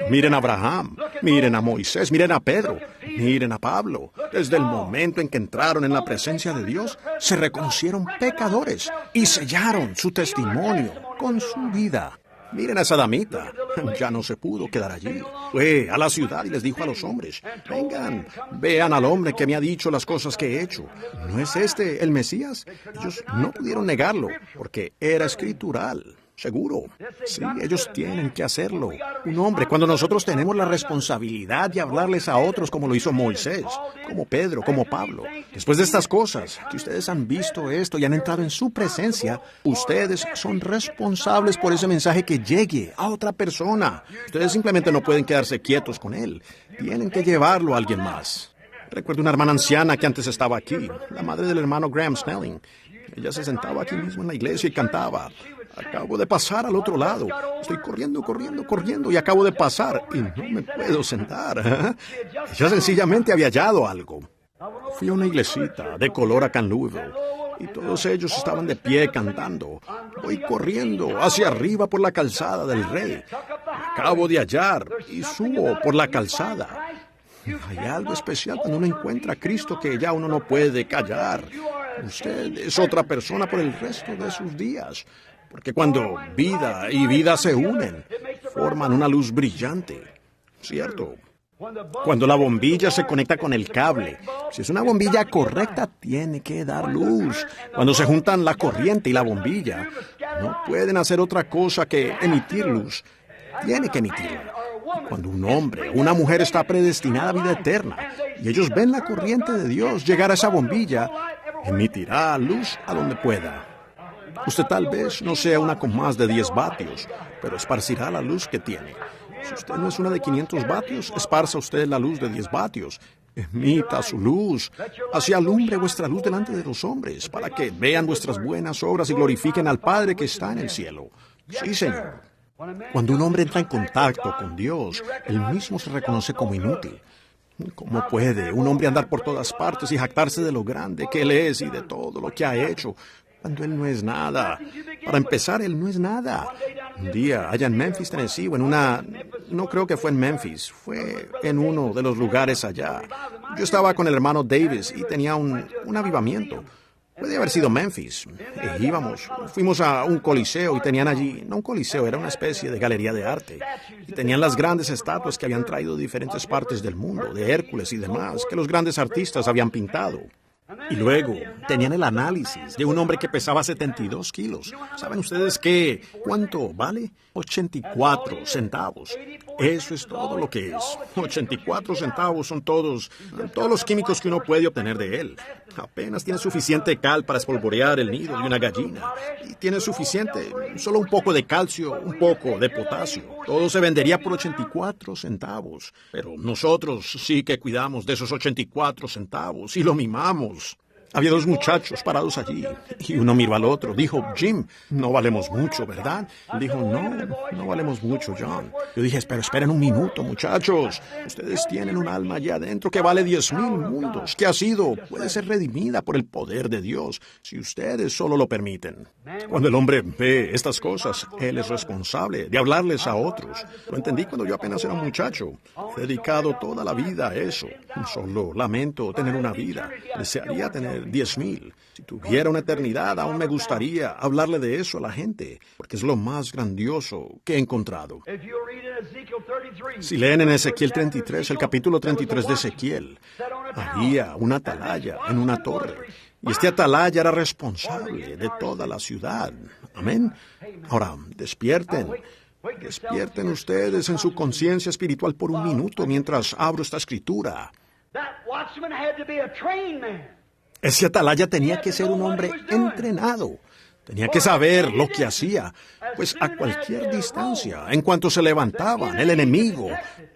Miren a Abraham, miren a Moisés, miren a Pedro, miren a Pablo. Desde el momento en que entraron en la presencia de Dios, se reconocieron pecadores y sellaron su testimonio con su vida. Miren a esa damita, ya no se pudo quedar allí. Fue a la ciudad y les dijo a los hombres, vengan, vean al hombre que me ha dicho las cosas que he hecho. ¿No es este el Mesías? Ellos no pudieron negarlo, porque era escritural. Seguro. Sí, ellos tienen que hacerlo. Un hombre, cuando nosotros tenemos la responsabilidad de hablarles a otros como lo hizo Moisés, como Pedro, como Pablo. Después de estas cosas, que ustedes han visto esto y han entrado en su presencia, ustedes son responsables por ese mensaje que llegue a otra persona. Ustedes simplemente no pueden quedarse quietos con él. Tienen que llevarlo a alguien más. Recuerdo una hermana anciana que antes estaba aquí, la madre del hermano Graham Snelling. Ella se sentaba aquí mismo en la iglesia y cantaba. Acabo de pasar al otro lado. Estoy corriendo y acabo de pasar y no me puedo sentar. Ella sencillamente había hallado algo. Fui a una iglesita de color acá en Louisville y todos ellos estaban de pie cantando. Voy corriendo hacia arriba por la calzada del Rey. Acabo de hallar y subo por la calzada. Hay algo especial cuando uno encuentra a Cristo que ya uno no puede callar. Usted es otra persona por el resto de sus días. Porque cuando vida y vida se unen, forman una luz brillante. ¿Cierto? Cuando la bombilla se conecta con el cable, si es una bombilla correcta, tiene que dar luz. Cuando se juntan la corriente y la bombilla, no pueden hacer otra cosa que emitir luz. Tiene que emitirla. Cuando un hombre o una mujer está predestinada a vida eterna y ellos ven la corriente de Dios llegar a esa bombilla, emitirá luz a donde pueda. Usted tal vez no sea una con más de 10 vatios, pero esparcirá la luz que tiene. Si usted no es una de 500 vatios, esparza usted la luz de 10 vatios. Emita su luz. Así alumbre vuestra luz delante de los hombres, para que vean vuestras buenas obras y glorifiquen al Padre que está en el cielo. Sí, Señor. Cuando un hombre entra en contacto con Dios, él mismo se reconoce como inútil. ¿Cómo puede un hombre andar por todas partes y jactarse de lo grande que él es y de todo lo que ha hecho, cuando él no es nada? Para empezar, él no es nada. Un día, allá en Memphis, Tennessee, o en una... No creo que fue en Memphis, fue en uno de los lugares allá. Yo estaba con el hermano Davis y tenía un avivamiento. Puede haber sido Memphis. Fuimos a un coliseo y tenían allí, no un coliseo, era una especie de galería de arte. Y tenían las grandes estatuas que habían traído de diferentes partes del mundo, de Hércules y demás, que los grandes artistas habían pintado. Y luego tenían el análisis de un hombre que pesaba 72 kilos. ¿Saben ustedes cuánto vale? 84 centavos. Eso es todo lo que es. 84 centavos son todos los químicos que uno puede obtener de él. Apenas tiene suficiente cal para espolvorear el nido de una gallina. Y tiene suficiente, solo un poco de calcio, un poco de potasio. Todo se vendería por 84 centavos. Pero nosotros sí que cuidamos de esos 84 centavos y lo mimamos. Había dos muchachos parados allí, y uno miró al otro. Dijo, Jim, no valemos mucho, ¿verdad? Él dijo, no valemos mucho, John. Yo dije, esperen un minuto, muchachos. Ustedes tienen un alma allá adentro que vale 10,000 mundos, que puede ser redimida por el poder de Dios, si ustedes solo lo permiten. Cuando el hombre ve estas cosas, él es responsable de hablarles a otros. Lo entendí cuando yo apenas era un muchacho. He dedicado toda la vida a eso. Solo lamento tener una vida. Desearía tener 10,000. Si tuviera una eternidad, aún me gustaría hablarle de eso a la gente, porque es lo más grandioso que he encontrado. Si leen en Ezequiel 33, el capítulo 33 de Ezequiel, había una atalaya en una torre, y este atalaya era responsable de toda la ciudad. Amén. Ahora, despierten ustedes en su conciencia espiritual por un minuto mientras abro esta escritura. Ese atalaya tenía que ser un hombre entrenado. Tenía que saber lo que hacía, pues a cualquier distancia, en cuanto se levantaban, el enemigo,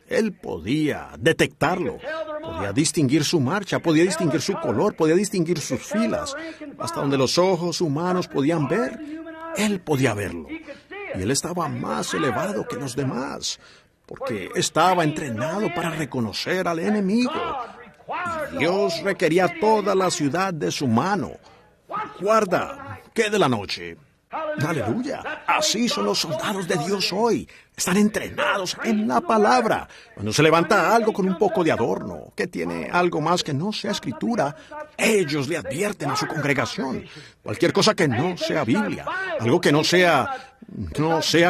él podía detectarlo, podía distinguir su marcha, podía distinguir su color, podía distinguir sus filas, hasta donde los ojos humanos podían ver, él podía verlo. Y él estaba más elevado que los demás, porque estaba entrenado para reconocer al enemigo. Y Dios requería toda la ciudad de su mano. Guarda, ¿qué de la noche? Aleluya. Así son los soldados de Dios hoy. Están entrenados en la palabra. Cuando se levanta algo con un poco de adorno, que tiene algo más que no sea escritura, ellos le advierten a su congregación. Cualquier cosa que no sea Biblia, algo que no sea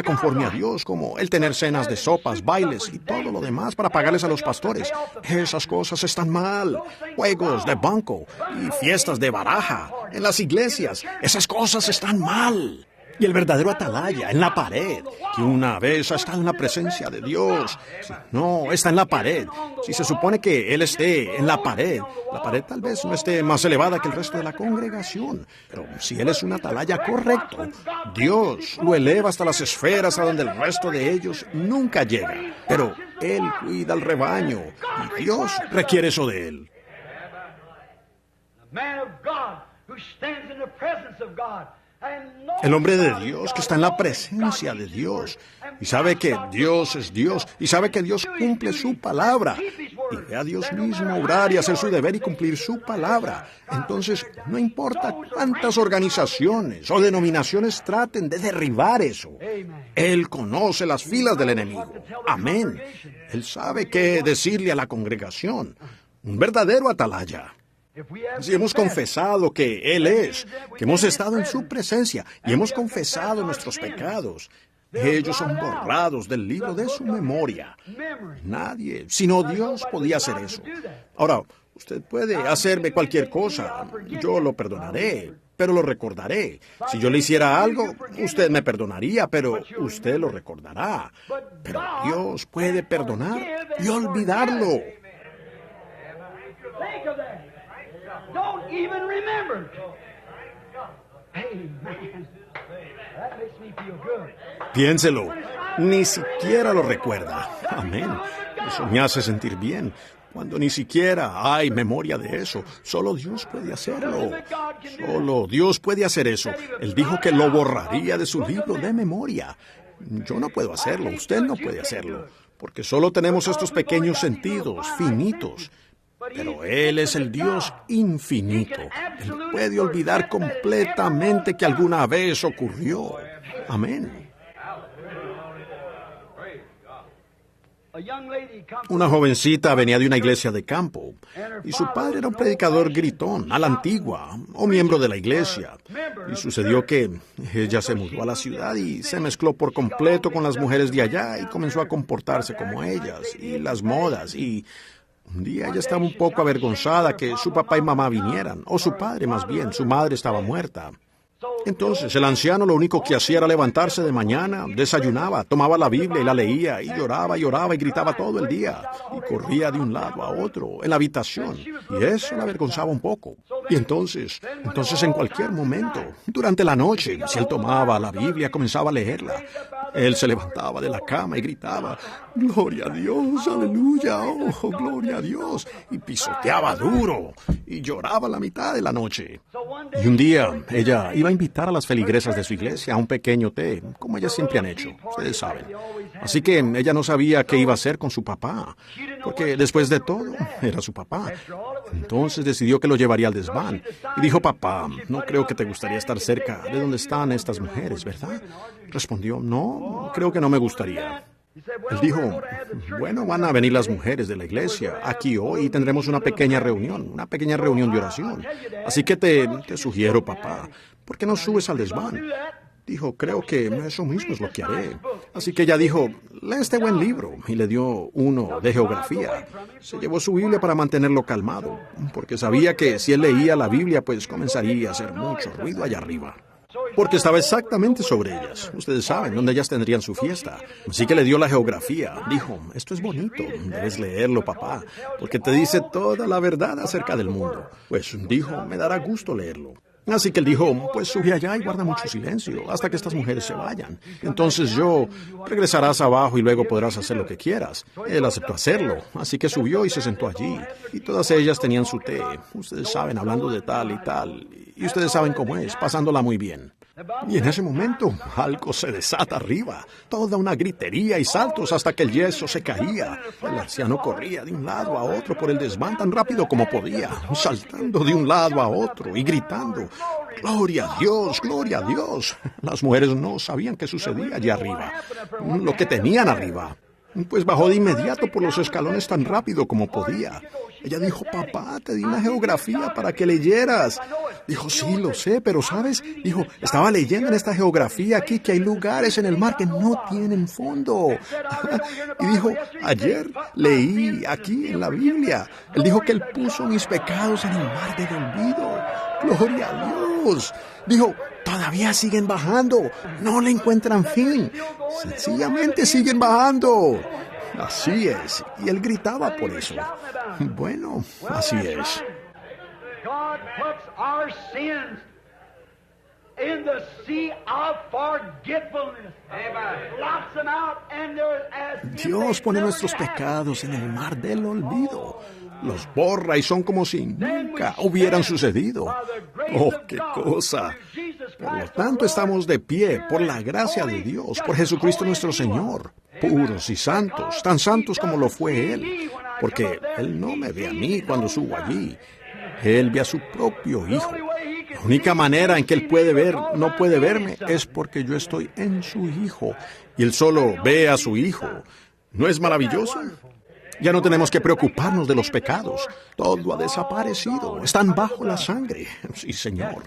conforme a Dios, como el tener cenas de sopas, bailes y todo lo demás para pagarles a los pastores. Esas cosas están mal. Juegos de banco y fiestas de baraja en las iglesias, esas cosas están mal. Y el verdadero atalaya en la pared, que una vez ha estado en la presencia de Dios, no, está en la pared. Si se supone que Él esté en la pared tal vez no esté más elevada que el resto de la congregación. Pero si Él es un atalaya correcto, Dios lo eleva hasta las esferas a donde el resto de ellos nunca llega. Pero Él cuida al rebaño y Dios requiere eso de Él. El hombre de Dios que está en la presencia de Dios y sabe que Dios es Dios y sabe que Dios cumple su palabra y ve a Dios mismo obrar y hacer su deber y cumplir su palabra. Entonces, no importa cuántas organizaciones o denominaciones traten de derribar eso, Él conoce las filas del enemigo. Amén. Él sabe qué decirle a la congregación. Un verdadero atalaya. Si hemos confesado que Él es, que hemos estado en su presencia y hemos confesado nuestros pecados, ellos son borrados del libro de su memoria. Nadie, sino Dios, podía hacer eso. Ahora, usted puede hacerme cualquier cosa, yo lo perdonaré, pero lo recordaré. Si yo le hiciera algo, usted me perdonaría, pero usted lo recordará. Pero Dios puede perdonar y olvidarlo. Don't even remember. Amen. That makes me feel good. Piénselo, ni siquiera lo recuerda. Amén. Eso me hace sentir bien. Cuando ni siquiera hay memoria de eso. Solo Dios puede hacerlo. Solo Dios puede hacer eso. Él dijo que lo borraría de su libro de memoria. Yo no puedo hacerlo, usted no puede hacerlo, porque solo tenemos estos pequeños sentidos finitos. Pero Él es el Dios infinito. Él puede olvidar completamente que alguna vez ocurrió. Amén. Una jovencita venía de una iglesia de campo, y su padre era un predicador gritón, a la antigua, o miembro de la iglesia. Y sucedió que ella se mudó a la ciudad y se mezcló por completo con las mujeres de allá y comenzó a comportarse como ellas, y las modas, y un día ella estaba un poco avergonzada que su papá y mamá vinieran, o su padre más bien, su madre estaba muerta. Entonces el anciano lo único que hacía era levantarse de mañana, desayunaba, tomaba la Biblia y la leía, y lloraba y gritaba todo el día, y corría de un lado a otro en la habitación, y eso la avergonzaba un poco. Y entonces en cualquier momento, durante la noche, si él tomaba la Biblia, comenzaba a leerla, él se levantaba de la cama y gritaba, «Gloria a Dios, aleluya, oh, gloria a Dios», y pisoteaba duro, y lloraba la mitad de la noche. Y un día, ella iba a invitar a las feligresas de su iglesia a un pequeño té, como ellas siempre han hecho, ustedes saben. Así que ella no sabía qué iba a hacer con su papá, porque después de todo, era su papá. Entonces decidió que lo llevaría al desván, y dijo, «Papá, no creo que te gustaría estar cerca de donde están estas mujeres, ¿verdad?». Respondió, «No, creo que no me gustaría». Él dijo, bueno, van a venir las mujeres de la iglesia aquí hoy y tendremos una pequeña reunión de oración. Así que te sugiero, papá, ¿por qué no subes al desván? Dijo, creo que eso mismo es lo que haré. Así que ella dijo, lee este buen libro, y le dio uno de geografía. Se llevó su Biblia para mantenerlo calmado, porque sabía que si él leía la Biblia, pues comenzaría a hacer mucho ruido allá arriba. Porque estaba exactamente sobre ellas. Ustedes saben, donde ellas tendrían su fiesta. Así que le dio la geografía. Dijo, esto es bonito, debes leerlo, papá, porque te dice toda la verdad acerca del mundo. Pues dijo, me dará gusto leerlo. Así que él dijo, pues sube allá y guarda mucho silencio hasta que estas mujeres se vayan. Entonces regresarás abajo y luego podrás hacer lo que quieras. Él aceptó hacerlo, así que subió y se sentó allí. Y todas ellas tenían su té, ustedes saben, hablando de tal y tal. Y ustedes saben cómo es, pasándola muy bien. Y en ese momento, algo se desata arriba. Toda una gritería y saltos hasta que el yeso se caía. El anciano corría de un lado a otro por el desván tan rápido como podía, saltando de un lado a otro y gritando, ¡Gloria a Dios! ¡Gloria a Dios! Las mujeres no sabían qué sucedía allá arriba, lo que tenían arriba. Pues bajó de inmediato por los escalones tan rápido como podía. Ella dijo, papá, te di una geografía para que leyeras. Dijo, sí, lo sé, pero ¿sabes? Dijo, estaba leyendo en esta geografía aquí que hay lugares en el mar que no tienen fondo. Y dijo, ayer leí aquí en la Biblia. Él dijo que él puso mis pecados en el mar del olvido. ¡Gloria a Dios! Dijo, todavía siguen bajando. No le encuentran fin. Sencillamente siguen bajando. Así es. Y él gritaba por eso. Bueno, así es. God puts our sins in the sea of forgetfulness. Blots them out and they're as if Dios they pone never nuestros happened. pecados en el mar del olvido. Los borra y son como si nunca hubieran sucedido. ¡Oh, qué cosa! Por lo tanto, estamos de pie por la gracia de Dios, por Jesucristo nuestro Señor, puros y santos, tan santos como lo fue Él, porque Él no me ve a mí cuando subo allí. Él ve a su propio Hijo. La única manera en que Él no puede verme, es porque yo estoy en su Hijo, y Él solo ve a su Hijo. ¿No es maravilloso? Ya no tenemos que preocuparnos de los pecados. Todo ha desaparecido. Están bajo la sangre. Sí, Señor.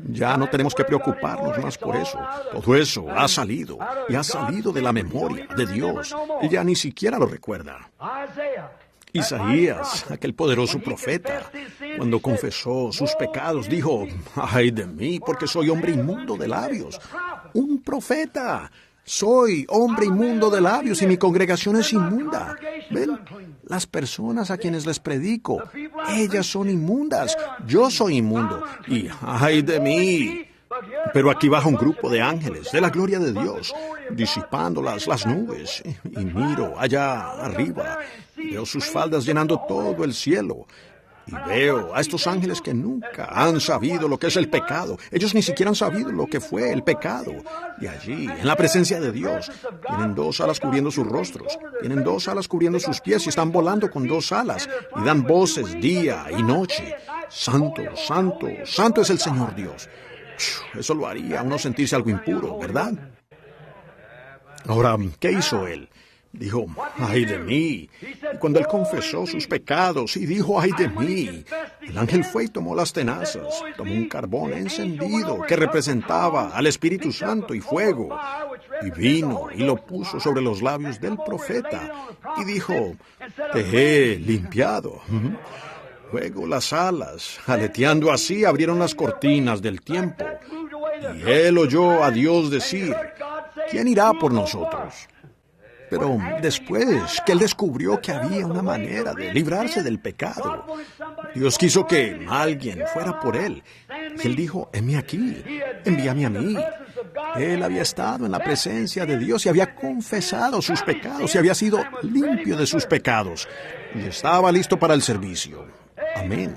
Ya no tenemos que preocuparnos más por eso. Todo eso ha salido. Y ha salido de la memoria de Dios. Y ya ni siquiera lo recuerda. Isaías, aquel poderoso profeta, cuando confesó sus pecados, dijo, ¡ay de mí, porque soy hombre inmundo de labios! ¡Un profeta! Soy hombre inmundo de labios y mi congregación es inmunda. ¿Ven? Las personas a quienes les predico, ellas son inmundas. Yo soy inmundo. Y ¡ay de mí! Pero aquí baja un grupo de ángeles de la gloria de Dios, disipando las nubes. Y miro allá arriba, veo sus faldas llenando todo el cielo. Y veo a estos ángeles que nunca han sabido lo que es el pecado. Ellos ni siquiera han sabido lo que fue el pecado. Y allí, en la presencia de Dios, tienen 2 alas cubriendo sus rostros. Tienen 2 alas cubriendo sus pies y están volando con 2 alas. Y dan voces día y noche. Santo, santo, santo es el Señor Dios. Eso lo haría a uno sentirse algo impuro, ¿verdad? Ahora, ¿qué hizo él? Dijo, ¡ay de mí! Y cuando él confesó sus pecados y dijo, ¡ay de mí!, el ángel fue y tomó las tenazas, tomó un carbón encendido que representaba al Espíritu Santo y fuego, y vino y lo puso sobre los labios del profeta, y dijo, te he limpiado. Luego las alas, aleteando así, abrieron las cortinas del tiempo, y él oyó a Dios decir, ¿quién irá por nosotros? Pero después que él descubrió que había una manera de librarse del pecado, Dios quiso que alguien fuera por él. Y él dijo, heme aquí, envíame a mí. Él había estado en la presencia de Dios y había confesado sus pecados y había sido limpio de sus pecados. Y estaba listo para el servicio. Amén.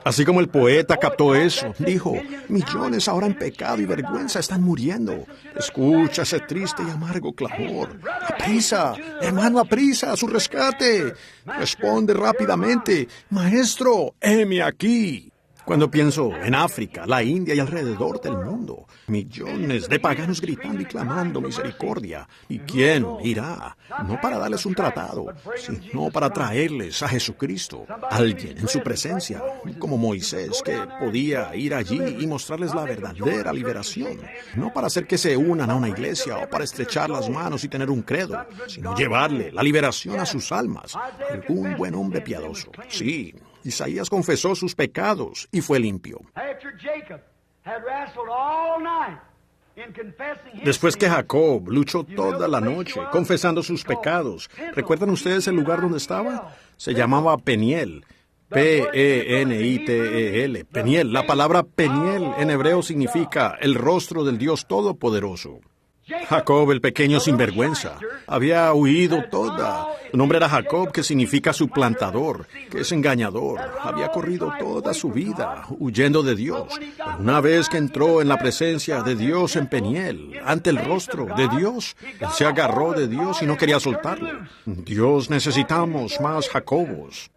Así como el poeta captó eso, dijo, millones ahora en pecado y vergüenza están muriendo. Escucha ese triste y amargo clamor. ¡Aprisa, hermano, aprisa, a su rescate! Responde rápidamente, Maestro, heme aquí. Cuando pienso en África, la India y alrededor del mundo, millones de paganos gritando y clamando misericordia. ¿Y quién irá? No para darles un tratado, sino para traerles a Jesucristo. Alguien en su presencia, como Moisés, que podía ir allí y mostrarles la verdadera liberación. No para hacer que se unan a una iglesia o para estrechar las manos y tener un credo, sino llevarle la liberación a sus almas. Algún buen hombre piadoso. Sí, Isaías confesó sus pecados y fue limpio. Después que Jacob luchó toda la noche confesando sus pecados, ¿recuerdan ustedes el lugar donde estaba? Se llamaba Peniel. P-E-N-I-T-E-L. Peniel. La palabra Peniel en hebreo significa el rostro del Dios Todopoderoso. Jacob, el pequeño sinvergüenza, había huido toda. Su nombre era Jacob, que significa suplantador, que es engañador. Había corrido toda su vida huyendo de Dios. Pero una vez que entró en la presencia de Dios en Peniel, ante el rostro de Dios, él se agarró de Dios y no quería soltarlo. Dios, necesitamos más Jacobos.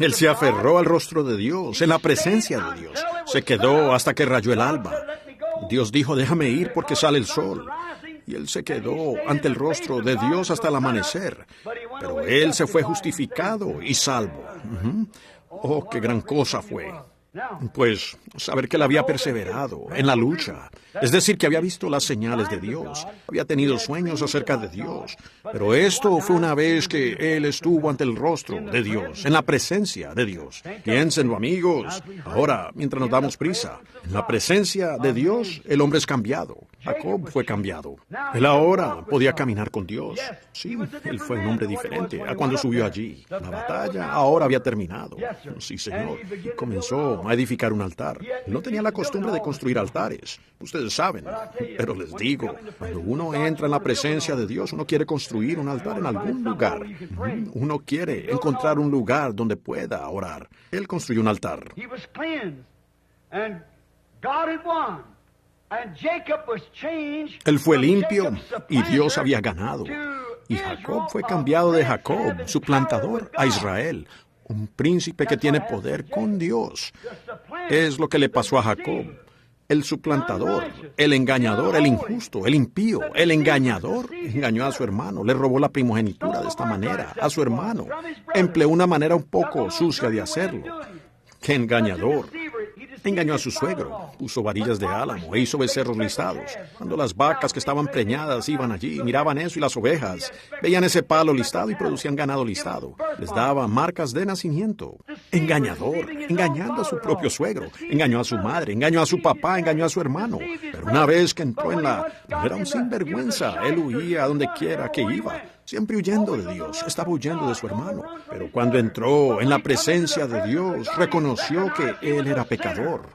Él se aferró al rostro de Dios, en la presencia de Dios. Se quedó hasta que rayó el alba. Dios dijo, déjame ir porque sale el sol. Y él se quedó ante el rostro de Dios hasta el amanecer. Pero él se fue justificado y salvo. Oh, qué gran cosa fue. Pues saber que él había perseverado en la lucha, es decir, que había visto las señales de Dios, había tenido sueños acerca de Dios, pero esto fue una vez que él estuvo ante el rostro de Dios, en la presencia de Dios. Piénsenlo, amigos. Ahora, mientras nos damos prisa, en la presencia de Dios, el hombre es cambiado. Jacob fue cambiado. Él ahora podía caminar con Dios. Sí, él fue un hombre diferente a cuando subió allí. La batalla ahora había terminado. Sí, Señor. Y comenzó a edificar un altar. No tenía la costumbre de construir altares. Ustedes saben. Pero les digo, cuando uno entra en la presencia de Dios, uno quiere construir un altar en algún lugar. Uno quiere encontrar un lugar donde pueda orar. Él construyó un altar. Él fue limpio y Dios había ganado. Y Jacob fue cambiado de Jacob, suplantador, a Israel, un príncipe que tiene poder con Dios. Es lo que le pasó a Jacob. El suplantador, el engañador, el injusto, el impío, el engañador, engañó a su hermano, le robó la primogenitura de esta manera a su hermano. Empleó una manera un poco sucia de hacerlo. ¡Qué engañador! Engañó a su suegro, puso varillas de álamo e hizo becerros listados. Cuando las vacas que estaban preñadas iban allí, miraban eso y las ovejas, veían ese palo listado y producían ganado listado. Les daba marcas de nacimiento. Engañador, engañando a su propio suegro. Engañó a su madre, engañó a su papá, engañó a su hermano. Pero una vez que entró era un sinvergüenza. Él huía a donde quiera que iba. Siempre huyendo de Dios, estaba huyendo de su hermano. Pero cuando entró en la presencia de Dios, reconoció que él era pecador.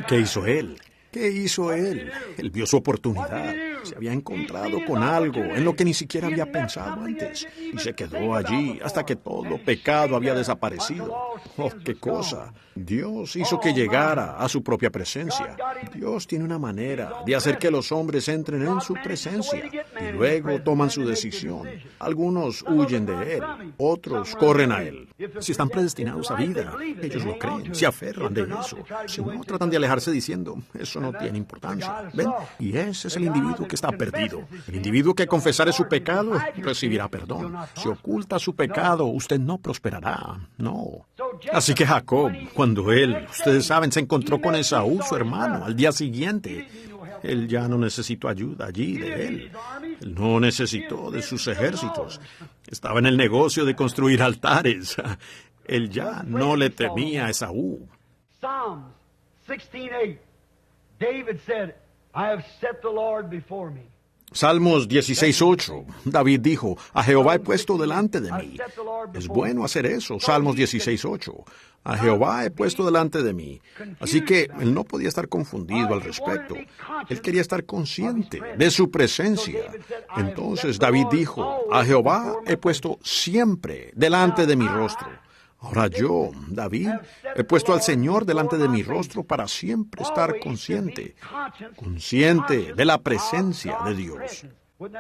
¿Qué hizo él? ¿Qué hizo él? Él vio su oportunidad. Se había encontrado con algo en lo que ni siquiera había pensado antes. Y se quedó allí hasta que todo pecado había desaparecido. ¡Oh, qué cosa! Dios hizo que llegara a su propia presencia. Dios tiene una manera de hacer que los hombres entren en su presencia y luego toman su decisión. Algunos huyen de Él, otros corren a Él. Si están predestinados a vida, ellos lo creen, se aferran de eso. Si no, tratan de alejarse diciendo, eso no tiene importancia. ¿Ven? Y ese es el individuo que está perdido. El individuo que confesare su pecado recibirá perdón. Si oculta su pecado, usted no prosperará. No. Así que Jacob, cuando él, ustedes saben, se encontró con Esaú, su hermano, al día siguiente, él ya no necesitó ayuda allí de él. Él no necesitó de sus ejércitos. Estaba en el negocio de construir altares. Él ya no le temía a Esaú. Psalms 16:8. David said, I have set the Lord before me. Salmos 16:8. David dijo, a Jehová he puesto delante de mí. Es bueno hacer eso. Salmos 16:8. A Jehová he puesto delante de mí. Así que él no podía estar confundido al respecto. Él quería estar consciente de su presencia. Entonces David dijo, a Jehová he puesto siempre delante de mi rostro. Ahora yo, David, he puesto al Señor delante de mi rostro para siempre estar consciente de la presencia de Dios.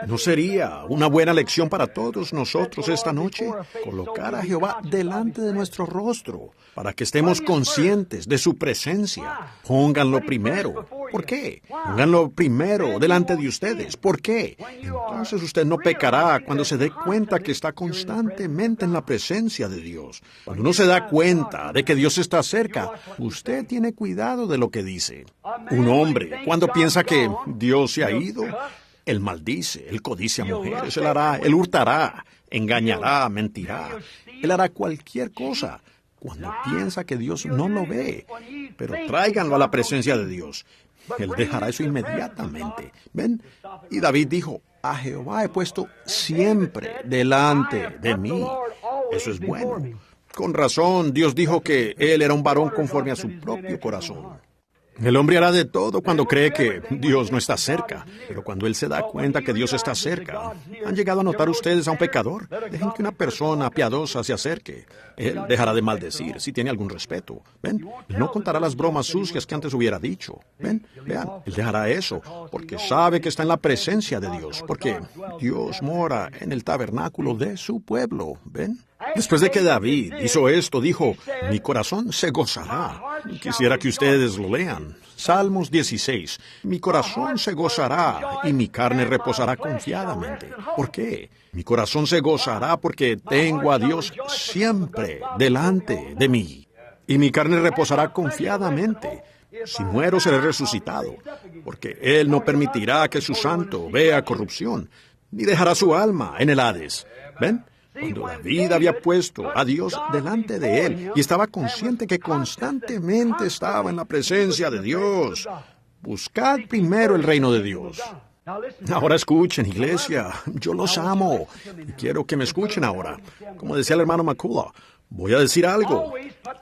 ¿No sería una buena lección para todos nosotros esta noche colocar a Jehová delante de nuestro rostro para que estemos conscientes de su presencia? Pónganlo primero. ¿Por qué? Pónganlo primero delante de ustedes. ¿Por qué? Entonces usted no pecará cuando se dé cuenta que está constantemente en la presencia de Dios. Cuando uno se da cuenta de que Dios está cerca, usted tiene cuidado de lo que dice. Un hombre, cuando piensa que Dios se ha ido, él maldice, él codicia mujeres, él hurtará, engañará, mentirá. Él hará cualquier cosa cuando piensa que Dios no lo ve. Pero tráiganlo a la presencia de Dios. Él dejará eso inmediatamente. ¿Ven? Y David dijo, a Jehová he puesto siempre delante de mí. Eso es bueno. Con razón, Dios dijo que él era un varón conforme a su propio corazón. El hombre hará de todo cuando cree que Dios no está cerca, pero cuando él se da cuenta que Dios está cerca, ¿han llegado a notar ustedes a un pecador? Dejen que una persona piadosa se acerque. Él dejará de maldecir si tiene algún respeto. ¿Ven? Él no contará las bromas sucias que antes hubiera dicho. ¿Ven? Vean, él dejará eso, porque sabe que está en la presencia de Dios, porque Dios mora en el tabernáculo de su pueblo. ¿Ven? Después de que David hizo esto, dijo, mi corazón se gozará. Quisiera que ustedes lo lean. Salmos 16. Mi corazón se gozará y mi carne reposará confiadamente. ¿Por qué? Mi corazón se gozará porque tengo a Dios siempre delante de mí. Y mi carne reposará confiadamente. Si muero, seré resucitado, porque Él no permitirá que su santo vea corrupción, ni dejará su alma en el Hades. ¿Ven? Cuando David había puesto a Dios delante de él y estaba consciente que constantemente estaba en la presencia de Dios. Buscad primero el reino de Dios. Ahora escuchen, iglesia, yo los amo. Y quiero que me escuchen ahora. Como decía el hermano McCullough, voy a decir algo.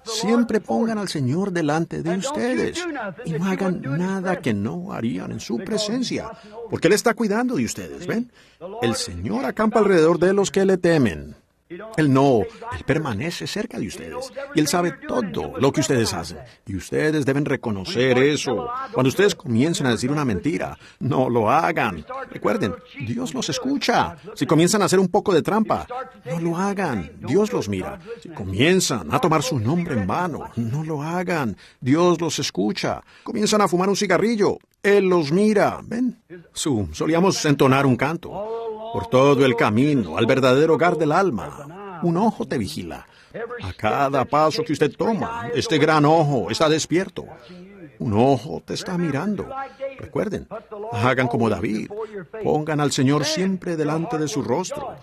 Siempre pongan al Señor delante de ustedes y no hagan nada que no harían en su presencia, porque Él está cuidando de ustedes, ¿ven? El Señor acampa alrededor de los que le temen. Él permanece cerca de ustedes y Él sabe todo lo que ustedes hacen. Y ustedes deben reconocer eso. Cuando ustedes comiencen a decir una mentira, no lo hagan. Recuerden, Dios los escucha. Si comienzan a hacer un poco de trampa, no lo hagan. Dios los mira. Si comienzan a tomar su nombre en vano, no lo hagan. Dios los escucha. Comienzan a fumar un cigarrillo, Él los mira. ¿Ven? Solíamos entonar un canto. Por todo el camino, al verdadero hogar del alma, un ojo te vigila. A cada paso que usted toma, este gran ojo está despierto. Un ojo te está mirando. Recuerden, hagan como David. Pongan al Señor siempre delante de su rostro.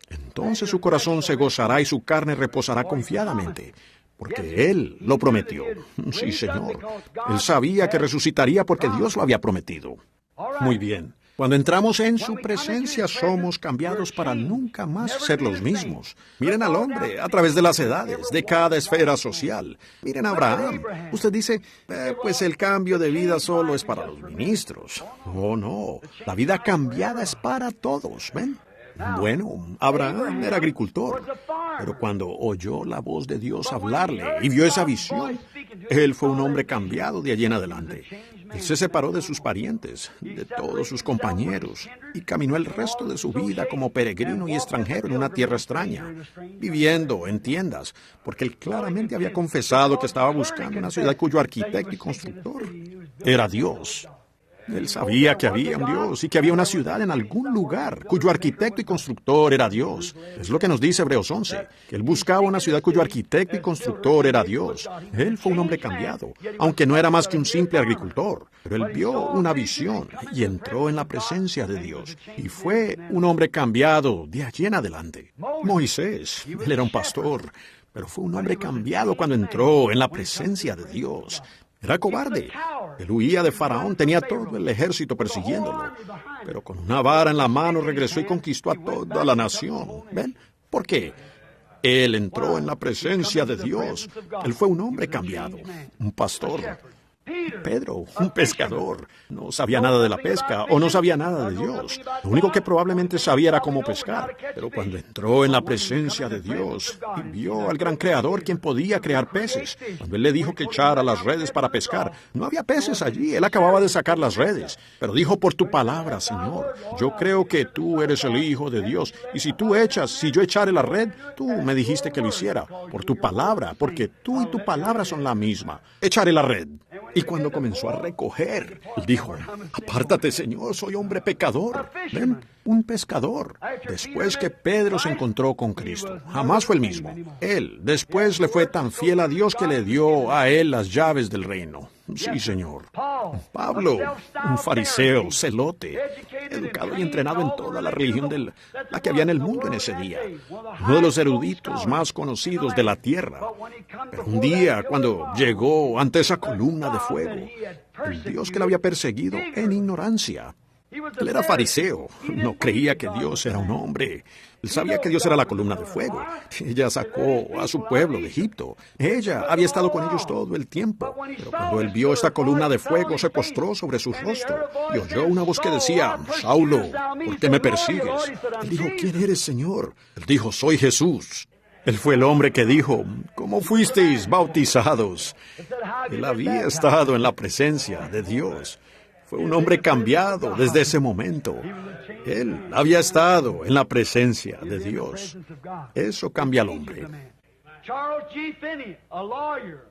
Entonces su corazón se gozará y su carne reposará confiadamente. Porque Él lo prometió. Sí, Señor. Él sabía que resucitaría porque Dios lo había prometido. Muy bien. Cuando entramos en su presencia somos cambiados para nunca más ser los mismos. Miren al hombre a través de las edades, de cada esfera social. Miren a Abraham. Usted dice, pues el cambio de vida solo es para los ministros. Oh, no. La vida cambiada es para todos, ¿ven? Bueno, Abraham era agricultor, pero cuando oyó la voz de Dios hablarle y vio esa visión, él fue un hombre cambiado de allí en adelante. Él se separó de sus parientes, de todos sus compañeros, y caminó el resto de su vida como peregrino y extranjero en una tierra extraña, viviendo en tiendas, porque él claramente había confesado que estaba buscando una ciudad cuyo arquitecto y constructor era Dios. Él sabía que había un Dios y que había una ciudad en algún lugar cuyo arquitecto y constructor era Dios. Es lo que nos dice Hebreos 11, que él buscaba una ciudad cuyo arquitecto y constructor era Dios. Él fue un hombre cambiado, aunque no era más que un simple agricultor. Pero él vio una visión y entró en la presencia de Dios. Y fue un hombre cambiado de allí en adelante. Moisés, él era un pastor, pero fue un hombre cambiado cuando entró en la presencia de Dios. Era cobarde. Él huía de Faraón, tenía todo el ejército persiguiéndolo. Pero con una vara en la mano regresó y conquistó a toda la nación. ¿Ven? ¿Por qué? Él entró en la presencia de Dios. Él fue un hombre cambiado, un pastor. Pedro, un pescador. No sabía nada de la pesca o no sabía nada de Dios. Lo único que probablemente sabía era cómo pescar. Pero cuando entró en la presencia de Dios y vio al gran creador quien podía crear peces, cuando él le dijo que echara las redes para pescar, no había peces allí. Él acababa de sacar las redes. Pero dijo: por tu palabra, Señor, yo creo que tú eres el Hijo de Dios. Y si yo echare la red, tú me dijiste que lo hiciera. Por tu palabra, porque tú y tu palabra son la misma. Echaré la red. Y cuando comenzó a recoger, él dijo: apártate, Señor, soy hombre pecador. Ven, un pescador. Después que Pedro se encontró con Cristo, jamás fue el mismo. Él después le fue tan fiel a Dios que le dio a él las llaves del reino. Sí, Señor. Pablo, un fariseo, celote, educado y entrenado en toda la religión de la que había en el mundo en ese día. Uno de los eruditos más conocidos de la tierra. Pero un día, cuando llegó ante esa columna de fuego, el Dios que le había perseguido en ignorancia. Él era fariseo, no creía que Dios era un hombre. Él sabía que Dios era la columna de fuego. Ella sacó a su pueblo de Egipto. Ella había estado con ellos todo el tiempo. Pero cuando él vio esta columna de fuego, se postró sobre su rostro y oyó una voz que decía: Saulo, ¿por qué me persigues? Él dijo: ¿quién eres, Señor? Él dijo: soy Jesús. Él fue el hombre que dijo: ¿cómo fuisteis bautizados? Él había estado en la presencia de Dios. Fue un hombre cambiado desde ese momento. Él había estado en la presencia de Dios. Eso cambia al hombre. Charles G. Finney, a lawyer,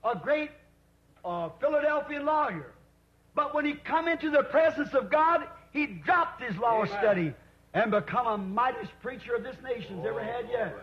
a great Philadelphia lawyer. But when he come into the presence of God, he dropped his law study and become a mightiest preacher of this nation's ever had yet.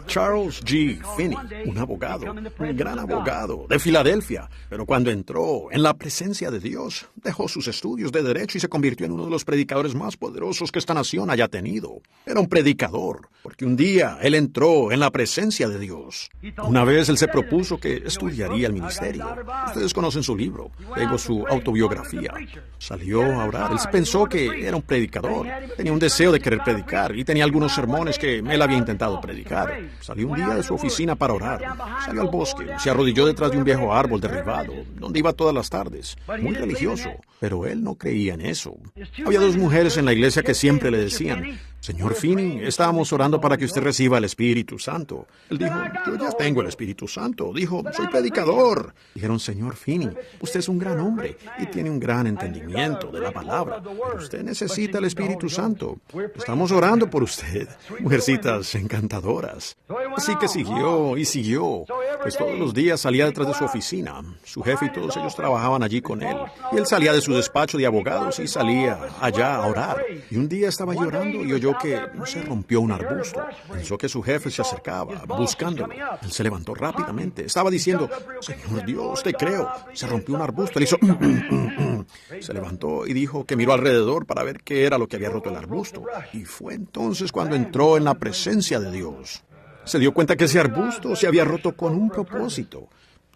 Charles G. Finney, un abogado, un gran abogado de Filadelfia, pero cuando entró en la presencia de Dios, dejó sus estudios de derecho y se convirtió en uno de los predicadores más poderosos que esta nación haya tenido. Era un predicador, porque un día él entró en la presencia de Dios. Una vez él se propuso que estudiaría el ministerio. Ustedes conocen su libro, luego su autobiografía. Salió a orar. Él pensó que era un predicador. Tenía un deseo de querer predicar y tenía algunos sermones que él había intentado predicar. Salió un día de su oficina para orar. Salió al bosque, se arrodilló detrás de un viejo árbol derribado, donde iba todas las tardes. Muy religioso, pero él no creía en eso. Había dos mujeres en la iglesia que siempre le decían: Señor Finney, estábamos orando para que usted reciba el Espíritu Santo. Él dijo: yo ya tengo el Espíritu Santo. Dijo: soy predicador. Dijeron: Señor Finney, usted es un gran hombre y tiene un gran entendimiento de la palabra, pero usted necesita el Espíritu Santo. Estamos orando por usted. Mujercitas encantadoras. Así que siguió y siguió. Pues todos los días salía detrás de su oficina. Su jefe y todos ellos trabajaban allí con él. Y él salía de su despacho de abogados y salía allá a orar. Y un día estaba llorando y oyó que se rompió un arbusto. Pensó que su jefe se acercaba, buscándolo. Él se levantó rápidamente. Estaba diciendo: Señor Dios, te creo. Se rompió un arbusto. Él hizo... Se levantó y dijo que miró alrededor para ver qué era lo que había roto el arbusto. Y fue entonces cuando entró en la presencia de Dios. Se dio cuenta que ese arbusto se había roto con un propósito.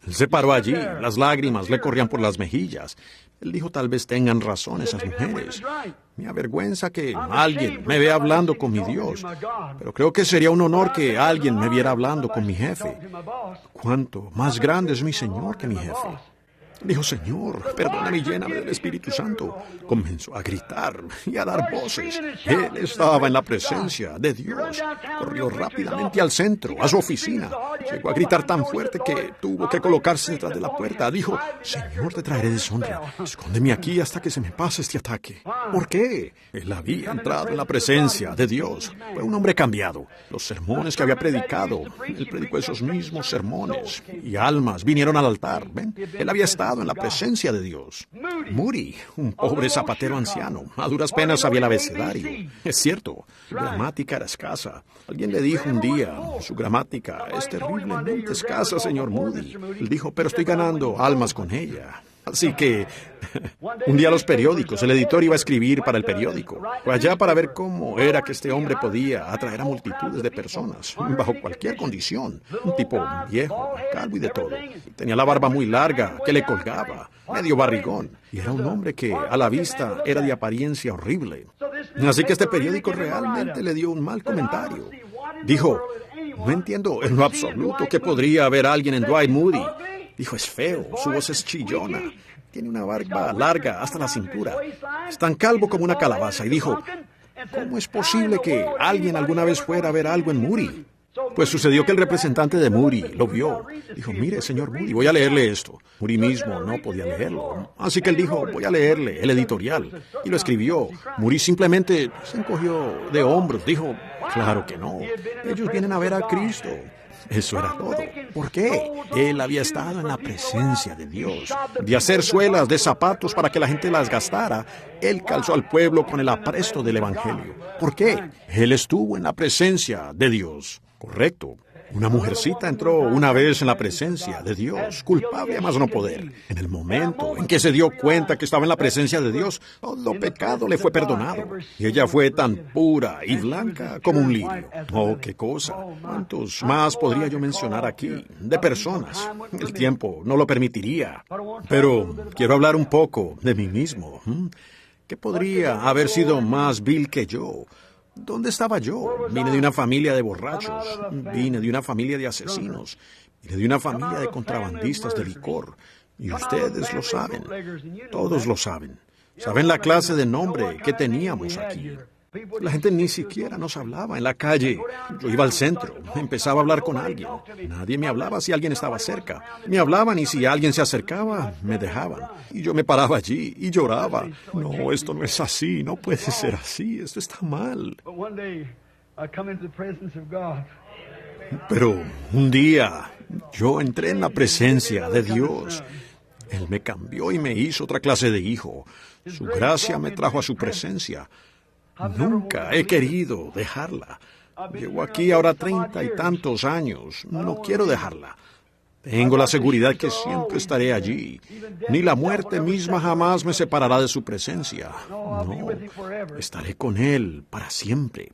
Él se paró allí, las lágrimas le corrían por las mejillas. Él dijo: tal vez tengan razón esas mujeres. Me avergüenza que alguien me vea hablando con mi Dios, pero creo que sería un honor que alguien me viera hablando con mi jefe. ¿Cuánto más grande es mi Señor que mi jefe? Dijo: Señor, perdóname y lléname del Espíritu Santo. Comenzó a gritar y a dar voces. Él estaba en la presencia de Dios. Corrió rápidamente al centro, a su oficina. Llegó a gritar tan fuerte que tuvo que colocarse detrás de la puerta. Dijo: Señor, te traeré deshonra. Escóndeme aquí hasta que se me pase este ataque. ¿Por qué? Él había entrado en la presencia de Dios. Fue un hombre cambiado. Los sermones que había predicado, él predicó esos mismos sermones. Y almas vinieron al altar. ¿Ven? Él había estado en la presencia de Dios. Moody, un pobre zapatero anciano, a duras penas sabía el abecedario. Es cierto, su gramática era escasa. Alguien le dijo un día: su gramática es terriblemente escasa, señor Moody. Él dijo: pero estoy ganando almas con ella. Así que, un día los periódicos, el editor iba a escribir para el periódico. Fue allá para ver cómo era que este hombre podía atraer a multitudes de personas, bajo cualquier condición. Un tipo viejo, calvo y de todo. Tenía la barba muy larga, que le colgaba, medio barrigón. Y era un hombre que, a la vista, era de apariencia horrible. Así que este periódico realmente le dio un mal comentario. Dijo: No entiendo en lo absoluto que podría haber alguien en Dwight Moody. Dijo, es feo, su voz es chillona, tiene una barba larga hasta la cintura, es tan calvo como una calabaza. Y dijo, ¿cómo es posible que alguien alguna vez fuera a ver algo en Moody? Pues sucedió que el representante de Moody lo vio. Dijo, mire, señor Moody, voy a leerle esto. Moody mismo no podía leerlo. Así que él dijo, voy a leerle el editorial. Y lo escribió. Moody simplemente se encogió de hombros. Dijo, claro que no. Ellos vienen a ver a Cristo. Eso era todo. ¿Por qué? Él había estado en la presencia de Dios. De hacer suelas de zapatos para que la gente las gastara, él calzó al pueblo con el apresto del Evangelio. ¿Por qué? Él estuvo en la presencia de Dios. Correcto. Una mujercita entró una vez en la presencia de Dios, culpable a más no poder. En el momento en que se dio cuenta que estaba en la presencia de Dios, todo pecado le fue perdonado. Y ella fue tan pura y blanca como un lirio. Oh, qué cosa. ¿Cuántos más podría yo mencionar aquí? De personas. El tiempo no lo permitiría. Pero quiero hablar un poco de mí mismo. ¿Qué podría haber sido más vil que yo? ¿Dónde estaba yo? Vine de una familia de borrachos, vine de una familia de asesinos, vine de una familia de contrabandistas de licor. Y ustedes lo saben, todos lo saben. Saben la clase de nombre que teníamos aquí. La gente ni siquiera nos hablaba en la calle. Yo iba al centro, empezaba a hablar con alguien. Nadie me hablaba si alguien estaba cerca. Me hablaban y si alguien se acercaba, me dejaban. Y yo me paraba allí y lloraba. No, esto no es así, no puede ser así, esto está mal. Pero un día yo entré en la presencia de Dios. Él me cambió y me hizo otra clase de hijo. Su gracia me trajo a su presencia. Nunca he querido dejarla. Llevo aquí ahora 30 y tantos años. No quiero dejarla. Tengo la seguridad que siempre estaré allí. Ni la muerte misma jamás me separará de su presencia. No, estaré con Él para siempre.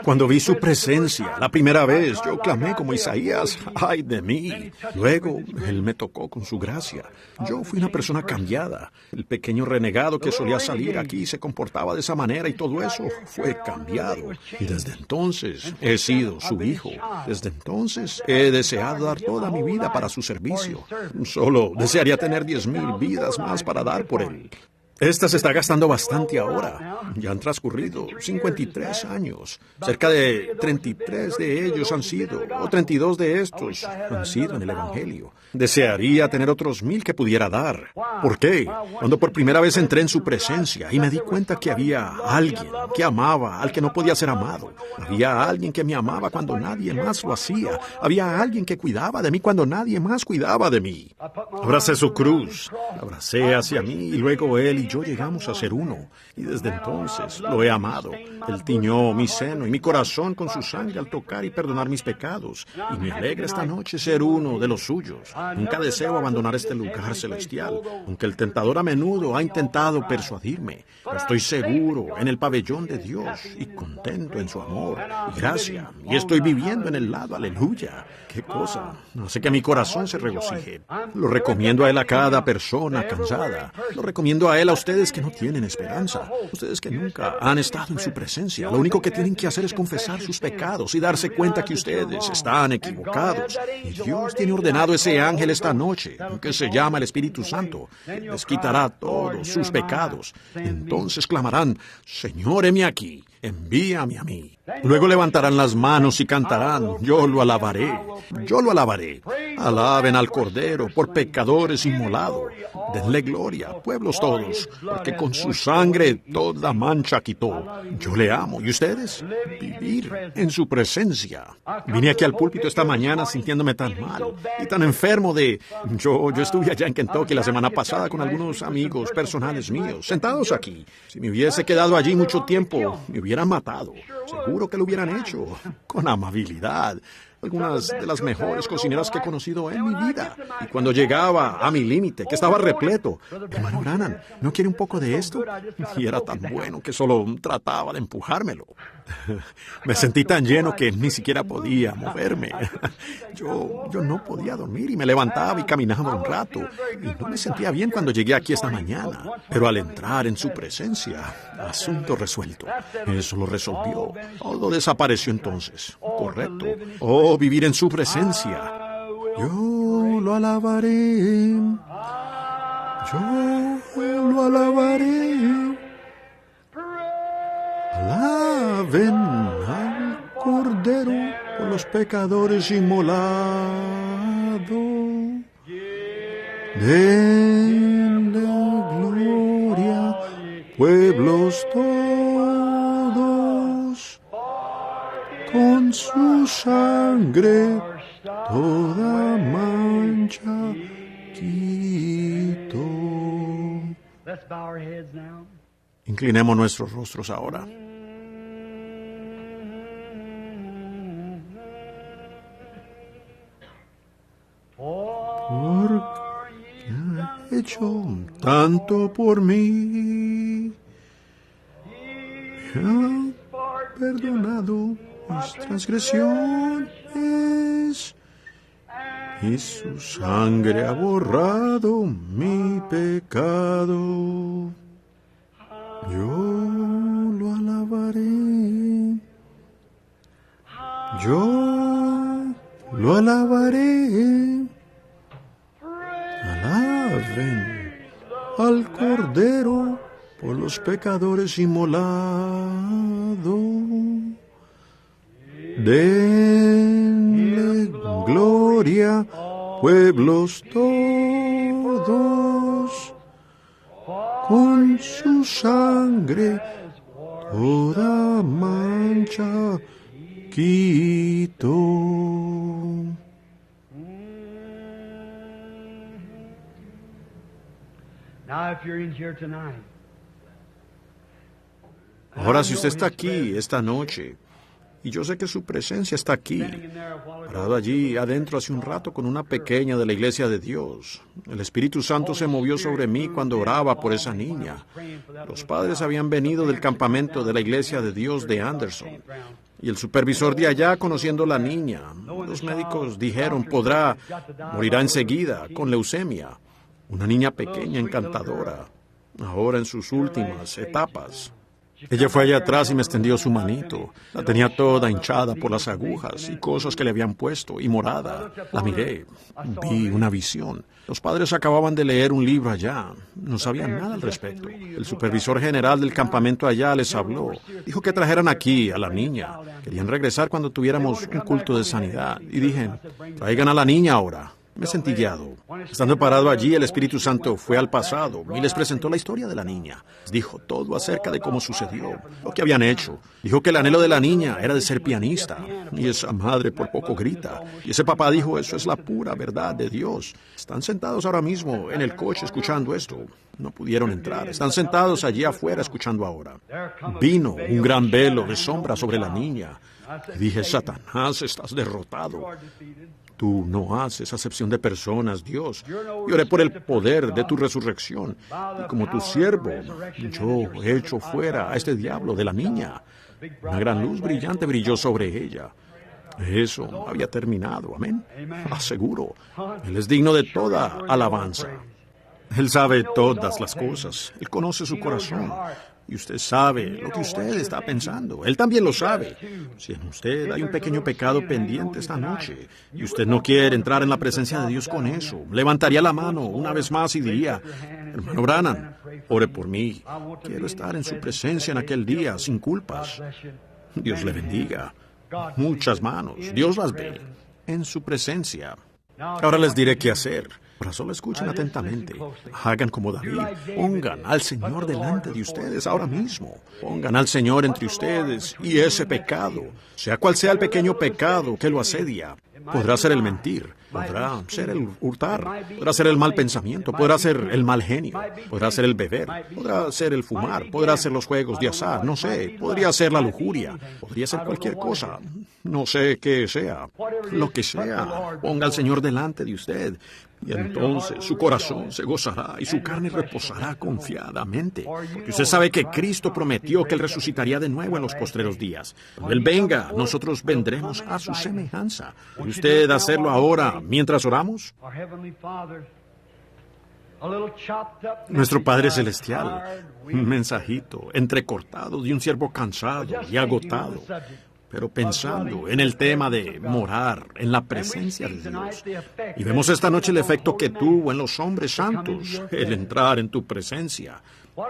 Cuando vi su presencia la primera vez, yo clamé como Isaías, ¡ay de mí! Luego, Él me tocó con su gracia. Yo fui una persona cambiada. El pequeño renegado que solía salir aquí se comportaba de esa manera y todo eso fue cambiado. Y desde entonces he sido su hijo. Desde entonces he deseado dar toda mi vida para su servicio. Solo desearía tener 10,000 vidas más para dar por Él. Esta se está gastando bastante ahora. Ya han transcurrido 53 años. Cerca de 33 de ellos han sido, o 32 de estos han sido en el Evangelio. Desearía tener otros 1,000 que pudiera dar. ¿Por qué? Cuando por primera vez entré en su presencia y me di cuenta que había alguien que amaba al que no podía ser amado. Había alguien que me amaba cuando nadie más lo hacía. Había alguien que cuidaba de mí cuando nadie más cuidaba de mí. Abracé su cruz, la abracé hacia mí y luego Él y yo llegamos a ser uno. Y desde entonces lo he amado. Él tiñó mi seno y mi corazón con su sangre al tocar y perdonar mis pecados. Y me alegra esta noche ser uno de los suyos. Nunca deseo abandonar este lugar celestial, aunque el tentador a menudo ha intentado persuadirme. Estoy seguro en el pabellón de Dios y contento en su amor y gracia. Y estoy viviendo en el lado aleluya. ¡Qué cosa! Hace que mi corazón se regocije. Lo recomiendo a Él a cada persona cansada. Lo recomiendo a Él a ustedes que no tienen esperanza. Ustedes que nunca han estado en su presencia. Lo único que tienen que hacer es confesar sus pecados y darse cuenta que ustedes están equivocados. Y Dios tiene ordenado ese ángel esta noche, que se llama el Espíritu Santo. Les quitará todos sus pecados. Entonces clamarán, Señor, heme aquí. Envíame a mí. Luego levantarán las manos y cantarán, yo lo alabaré, yo lo alabaré. Alaben al Cordero por pecadores inmolado. Denle gloria, pueblos todos, porque con su sangre toda mancha quitó. Yo le amo. ¿Y ustedes? Vivir en su presencia. Vine aquí al púlpito esta mañana sintiéndome tan mal y tan enfermo de... Yo estuve allá en Kentucky la semana pasada con algunos amigos personales míos, sentados aquí. Si me hubiese quedado allí mucho tiempo, me hubieran matado. Seguro que lo hubieran hecho, con amabilidad. Algunas de las mejores cocineras que he conocido en mi vida. Y cuando llegaba a mi límite, que estaba repleto, hermano Branham, ¿no quiere un poco de esto? Y era tan bueno que solo trataba de empujármelo. Me sentí tan lleno que ni siquiera podía moverme. Yo no podía dormir y me levantaba y caminaba un rato. Y no me sentía bien cuando llegué aquí esta mañana. Pero al entrar en su presencia, asunto resuelto. Eso lo resolvió. Todo desapareció entonces. Correcto. Oh, vivir en su presencia. Yo lo alabaré. Yo lo alabaré. Alaben al Cordero por los pecadores inmolado. Denle gloria, pueblos todos, con su sangre toda mancha quitó. Inclinemos nuestros rostros ahora. Porque ha hecho tanto por mí, me ha perdonado mis transgresiones y su sangre ha borrado mi pecado. Yo lo alabaré. Yo lo alabaré. Alaben al Cordero por los pecadores inmolado. Denle gloria, pueblos todos, con su sangre toda mancha quitó. Ahora, si usted está aquí esta noche, y yo sé que su presencia está aquí, parado allí adentro hace un rato con una pequeña de la Iglesia de Dios. El Espíritu Santo se movió sobre mí cuando oraba por esa niña. Los padres habían venido del campamento de la Iglesia de Dios de Anderson. Y el supervisor de allá, conociendo a la niña, los médicos dijeron, morirá enseguida, con leucemia. Una niña pequeña, encantadora, ahora en sus últimas etapas. Ella fue allá atrás y me extendió su manito. La tenía toda hinchada por las agujas y cosas que le habían puesto, y morada. La miré, vi una visión. Los padres acababan de leer un libro allá. No sabían nada al respecto. El supervisor general del campamento allá les habló. Dijo que trajeran aquí a la niña. Querían regresar cuando tuviéramos un culto de sanidad. Y dije, traigan a la niña ahora. Me sentí guiado. Estando parado allí, el Espíritu Santo fue al pasado y les presentó la historia de la niña. Les dijo todo acerca de cómo sucedió, lo que habían hecho. Dijo que el anhelo de la niña era de ser pianista. Y esa madre por poco grita. Y ese papá dijo, eso es la pura verdad de Dios. Están sentados ahora mismo en el coche escuchando esto. No pudieron entrar. Están sentados allí afuera escuchando ahora. Vino un gran velo de sombra sobre la niña. Y dije, Satanás, estás derrotado. Tú no haces acepción de personas, Dios. Y oré por el poder de tu resurrección. Y como tu siervo, yo he hecho fuera a este diablo de la niña. Una gran luz brillante brilló sobre ella. Eso había terminado, amén. Aseguro, Él es digno de toda alabanza. Él sabe todas las cosas. Él conoce su corazón. Y usted sabe lo que usted está pensando. Él también lo sabe. Si en usted hay un pequeño pecado pendiente esta noche y usted no quiere entrar en la presencia de Dios con eso, levantaría la mano una vez más y diría, hermano Branham, ore por mí. Quiero estar en su presencia en aquel día sin culpas. Dios le bendiga. Muchas manos. Dios las ve en su presencia. Ahora les diré qué hacer. Ahora solo escuchen atentamente. Hagan como David. Pongan al Señor delante de ustedes ahora mismo. Pongan al Señor entre ustedes y ese pecado, sea cual sea el pequeño pecado que lo asedia. Podrá ser el mentir, podrá ser el hurtar, podrá ser el mal pensamiento, podrá ser el mal genio, podrá ser el beber, podrá ser el fumar, podrá ser los juegos de azar, no sé, podría ser la lujuria, podría ser cualquier cosa, no sé qué sea, lo que sea. Ponga al Señor delante de usted. Y entonces su corazón se gozará y su carne reposará confiadamente. Porque usted sabe que Cristo prometió que Él resucitaría de nuevo en los postreros días. Cuando Él venga, nosotros vendremos a su semejanza. ¿Puede usted hacerlo ahora mientras oramos? Nuestro Padre Celestial, un mensajito entrecortado de un siervo cansado y agotado, pero pensando en el tema de morar en la presencia de Dios. Y vemos esta noche el efecto que tuvo en los hombres santos, el entrar en tu presencia,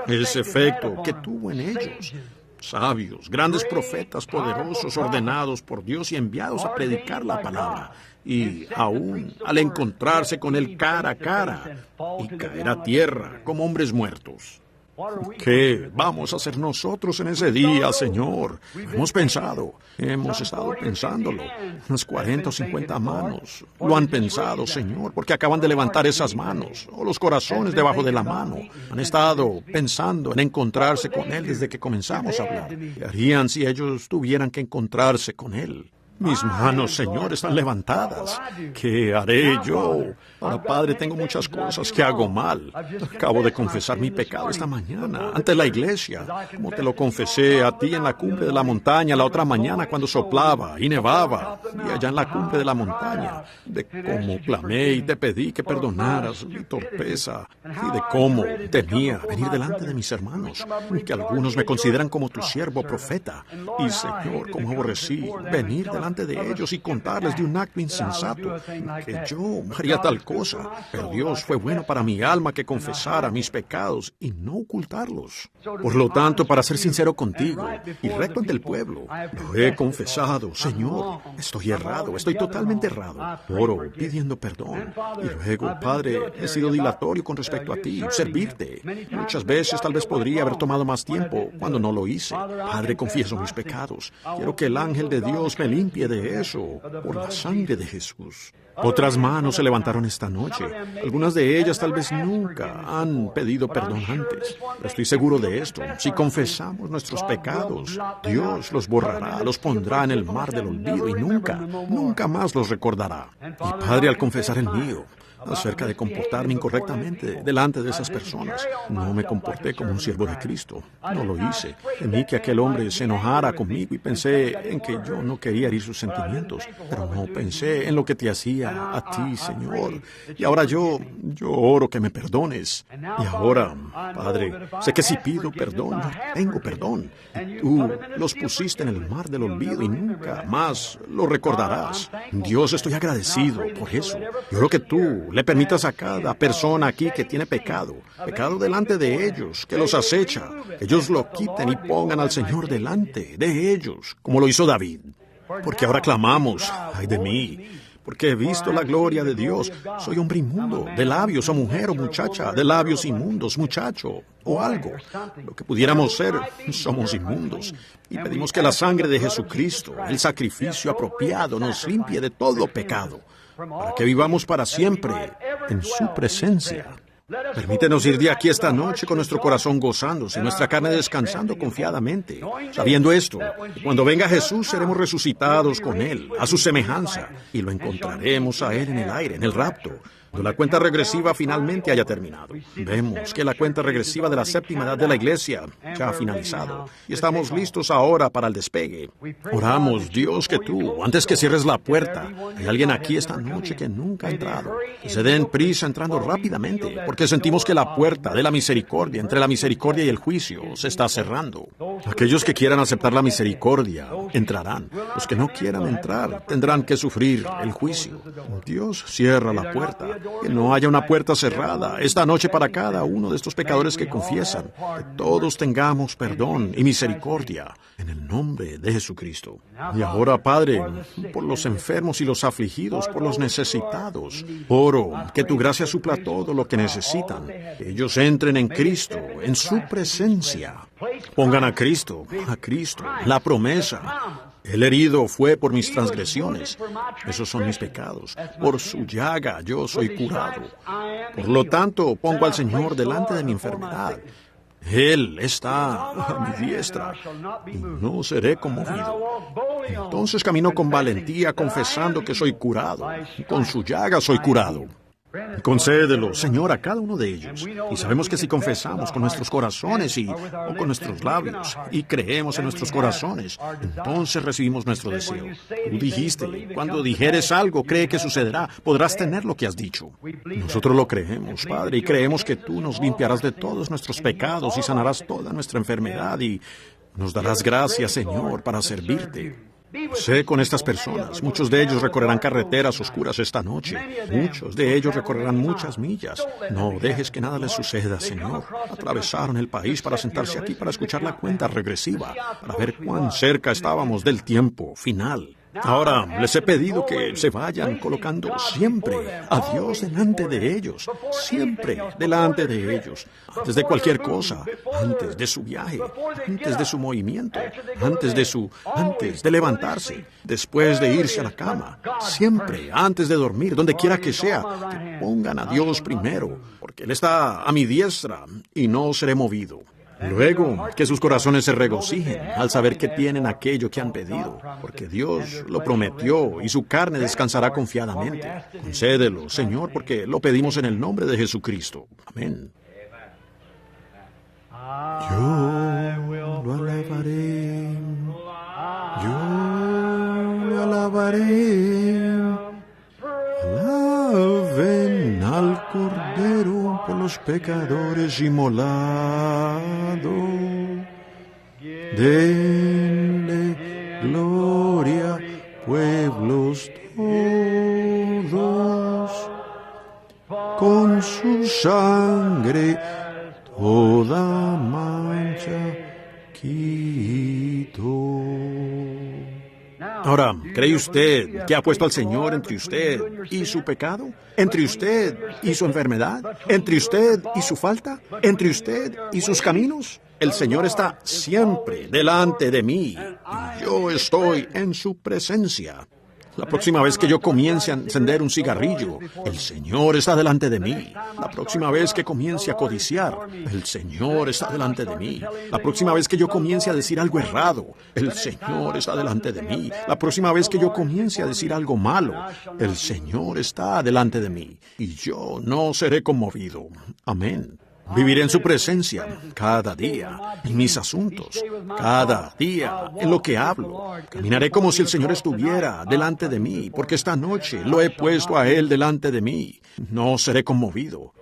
ese efecto que tuvo en ellos. Sabios, grandes profetas poderosos, ordenados por Dios y enviados a predicar la palabra. Y aún al encontrarse con Él cara a cara y caer a tierra como hombres muertos. ¿Qué vamos a hacer nosotros en ese día, Señor? Hemos estado pensándolo. Unas 40 o 50 manos lo han pensado, Señor, porque acaban de levantar esas manos, o los corazones debajo de la mano. Han estado pensando en encontrarse con Él desde que comenzamos a hablar. ¿Qué harían si ellos tuvieran que encontrarse con Él? Mis manos, Señor, están levantadas. ¿Qué haré yo? Ahora, Padre, tengo muchas cosas que hago mal. Acabo de confesar mi pecado esta mañana ante la iglesia, como te lo confesé a ti en la cumbre de la montaña la otra mañana cuando soplaba y nevaba, y allá en la cumbre de la montaña, de cómo clamé y te pedí que perdonaras mi torpeza, y de cómo temía venir delante de mis hermanos, que algunos me consideran como tu siervo profeta, y Señor, cómo aborrecí venir delante de ellos y contarles de un acto insensato, que yo haría tal cosa. Pero Dios fue bueno para mi alma que confesara mis pecados y no ocultarlos. Por lo tanto, para ser sincero contigo y recto ante el pueblo, lo he confesado. Señor, estoy errado, estoy totalmente errado. Oro pidiendo perdón. Y luego, Padre, he sido dilatorio con respecto a ti, servirte. Muchas veces tal vez podría haber tomado más tiempo cuando no lo hice. Padre, confieso mis pecados. Quiero que el ángel de Dios me limpie de eso por la sangre de Jesús. Otras manos se levantaron esta noche. Algunas de ellas tal vez nunca han pedido perdón antes. Pero estoy seguro de esto. Si confesamos nuestros pecados, Dios los borrará, los pondrá en el mar del olvido y nunca más los recordará. Y Padre, al confesar el mío, acerca de comportarme incorrectamente delante de esas personas, no me comporté como un siervo de Cristo. No lo hice. Temí que aquel hombre se enojara conmigo y pensé en que yo no quería herir sus sentimientos, pero no pensé en lo que te hacía a ti, Señor. Y ahora yo oro que me perdones. Y ahora, Padre, sé que si pido perdón, yo tengo perdón. Y tú los pusiste en el mar del olvido y nunca más lo recordarás. Dios, estoy agradecido por eso. Yo oro que tú le permitas a cada persona aquí que tiene pecado delante de ellos, que los acecha, que ellos lo quiten y pongan al Señor delante de ellos, como lo hizo David. Porque ahora clamamos, ay de mí, porque he visto la gloria de Dios. Soy hombre inmundo, de labios, o mujer o muchacha, de labios inmundos, muchacho, o algo. Lo que pudiéramos ser, somos inmundos. Y pedimos que la sangre de Jesucristo, el sacrificio apropiado, nos limpie de todo pecado, para que vivamos para siempre en su presencia. Permítenos ir de aquí esta noche con nuestro corazón gozándose y nuestra carne descansando confiadamente, sabiendo esto, que cuando venga Jesús seremos resucitados con Él, a su semejanza, y lo encontraremos a Él en el aire, en el rapto, cuando la cuenta regresiva finalmente haya terminado. Vemos que la cuenta regresiva de la séptima edad de la iglesia ya ha finalizado y estamos listos ahora para el despegue. Oramos, Dios, que tú, antes que cierres la puerta, hay alguien aquí esta noche que nunca ha entrado, que se den prisa entrando rápidamente, porque sentimos que la puerta de la misericordia, entre la misericordia y el juicio, se está cerrando. Aquellos que quieran aceptar la misericordia entrarán. Los que no quieran entrar tendrán que sufrir el juicio. Dios cierra la puerta. Que no haya una puerta cerrada esta noche para cada uno de estos pecadores que confiesan. Que todos tengamos perdón y misericordia en el nombre de Jesucristo. Y ahora, Padre, por los enfermos y los afligidos, por los necesitados, oro que tu gracia supla todo lo que necesitan. Que ellos entren en Cristo, en su presencia. Pongan a Cristo, la promesa. El herido fue por mis transgresiones. Esos son mis pecados. Por su llaga yo soy curado. Por lo tanto, pongo al Señor delante de mi enfermedad. Él está a mi diestra y no seré conmovido. Entonces camino con valentía confesando que soy curado. Con su llaga soy curado. Concédelo, Señor, a cada uno de ellos. Y sabemos que si confesamos con nuestros corazones o con nuestros labios y creemos en nuestros corazones, entonces recibimos nuestro deseo. Tú dijiste, cuando dijeres algo, cree que sucederá, podrás tener lo que has dicho. Nosotros lo creemos, Padre, y creemos que tú nos limpiarás de todos nuestros pecados y sanarás toda nuestra enfermedad y nos darás gracias, Señor, para servirte. Sé con estas personas, muchos de ellos recorrerán carreteras oscuras esta noche, muchos de ellos recorrerán muchas millas. No dejes que nada les suceda, Señor. Atravesaron el país para sentarse aquí para escuchar la cuenta regresiva, para ver cuán cerca estábamos del tiempo final. Ahora les he pedido que se vayan colocando siempre a Dios delante de ellos, siempre delante de ellos, antes de cualquier cosa, antes de su viaje, antes de su movimiento, antes de levantarse, después de irse a la cama, siempre antes de dormir, donde quiera que sea, que pongan a Dios primero, porque Él está a mi diestra y no seré movido. Luego, que sus corazones se regocijen al saber que tienen aquello que han pedido, porque Dios lo prometió y su carne descansará confiadamente. Concédelo, Señor, porque lo pedimos en el nombre de Jesucristo. Amén. Yo lo alabaré, yo lo alabaré. Alaben al Cordero por los pecadores inmolado. Denle gloria, pueblos todos. Con su sangre toda mancha quitó. Ahora, ¿cree usted que ha puesto al Señor entre usted y su pecado? ¿Entre usted y su enfermedad? ¿Entre usted y su falta? ¿Entre usted y sus caminos? El Señor está siempre delante de mí y yo estoy en su presencia. La próxima vez que yo comience a encender un cigarrillo, el Señor está delante de mí. La próxima vez que comience a codiciar, el Señor está delante de mí. La próxima vez que yo comience a decir algo errado, el Señor está delante de mí. La próxima vez que yo comience a decir algo malo, el Señor está delante de mí. Y yo no seré conmovido. Amén. Viviré en su presencia cada día, en mis asuntos, cada día, en lo que hablo. Caminaré como si el Señor estuviera delante de mí, porque esta noche lo he puesto a Él delante de mí. No seré conmovido.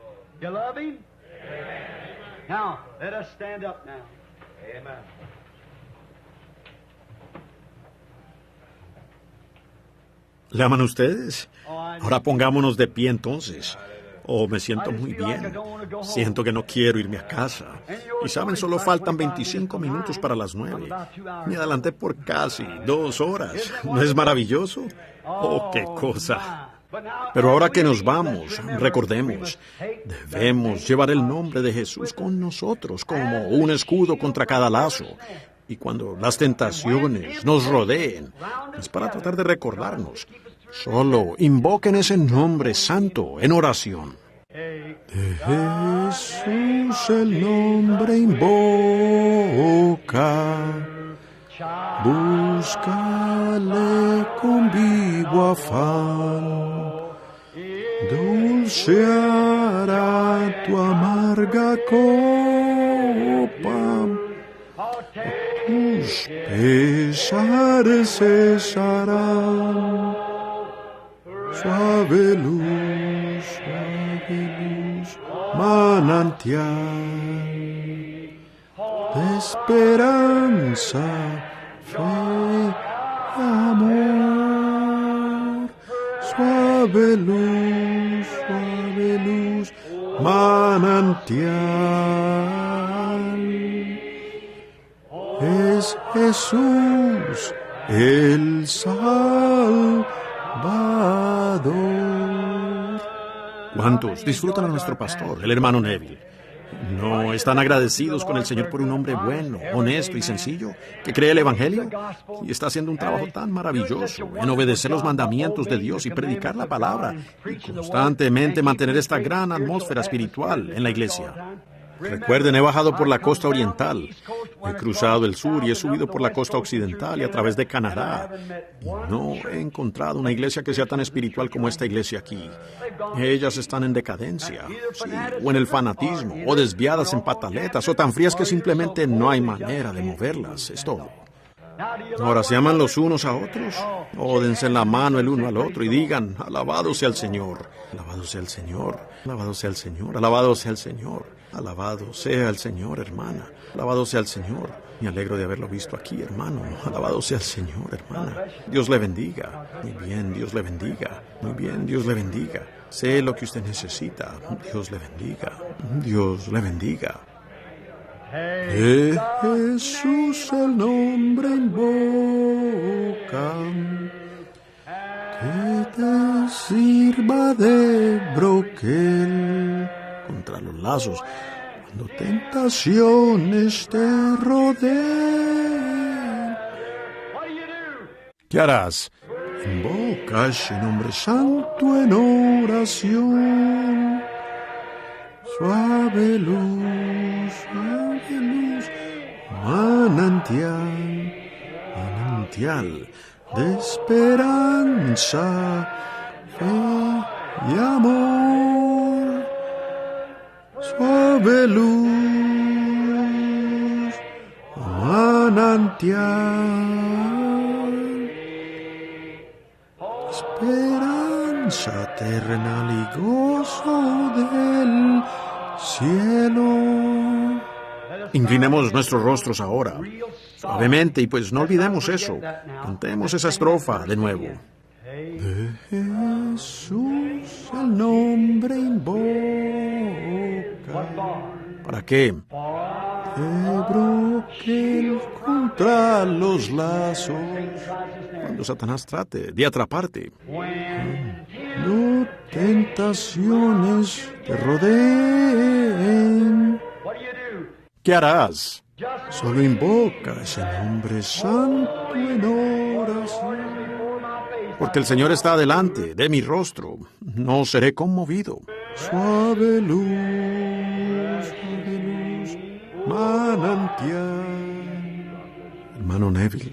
¿Le aman ustedes? Ahora pongámonos de pie entonces. Oh, me siento muy bien. Siento que no quiero irme a casa. Y saben, solo faltan 25 minutos para las 9. Me adelanté por casi 2 horas. ¿No es maravilloso? Oh, qué cosa. Pero ahora que nos vamos, recordemos, debemos llevar el nombre de Jesús con nosotros como un escudo contra cada lazo. Y cuando las tentaciones nos rodeen, es para tratar de recordarnos. Solo invoquen ese nombre santo en oración. De Jesús el nombre invoca, búscale con vivo afán, dulceará tu amarga copa, tus pesares cesarán. Suave luz, manantial de esperanza, fe, amor. Suave luz, manantial. Es Jesús el Salvador. ¿Cuántos disfrutan a nuestro pastor, el hermano Neville? ¿No están agradecidos con el Señor por un hombre bueno, honesto y sencillo, que cree el Evangelio? Y está haciendo un trabajo tan maravilloso en obedecer los mandamientos de Dios y predicar la palabra, y constantemente mantener esta gran atmósfera espiritual en la iglesia. Recuerden, he bajado por la costa oriental He cruzado el sur y he subido por la costa occidental y a través de Canadá. Y no he encontrado una iglesia que sea tan espiritual como esta iglesia aquí. Ellas están en decadencia, sí, o en el fanatismo, o desviadas en pataletas, o tan frías que simplemente no hay manera de moverlas. Es todo. Ahora, ¿se aman los unos a otros? O dense la mano el uno al otro y digan, alabado sea el Señor, alabado sea el Señor, alabado sea el Señor, alabado sea el Señor, alabado sea el Señor, hermana, alabado sea el Señor. Me alegro de haberlo visto aquí, hermano, alabado sea el Señor, hermana. Dios le bendiga. Muy bien, Dios le bendiga. Muy bien, Dios le bendiga. Sé lo que usted necesita. Dios le bendiga. Dios le bendiga. Jesús el nombre invoca, que te sirva de broquel contra los lazos, cuando tentaciones te rodeen. ¿Qué harás? Invoca ese nombre santo en oración. Suave luz, manantial de esperanza, fe y amor. Suave luz, manantial, esperanza terrenal y gozo del cielo. Inclinemos nuestros rostros ahora, suavemente, y pues no olvidemos eso. Cantemos esa estrofa de nuevo. De Jesús el nombre invoca. ¿Para qué? De broquel contra los lazos, cuando Satanás trate de atraparte. No tentaciones te rodeen. ¿Qué harás? Solo invoca ese nombre santo en oración. Porque el Señor está delante de mi rostro, no seré conmovido. Suave luz, manantial. Hermano Neville,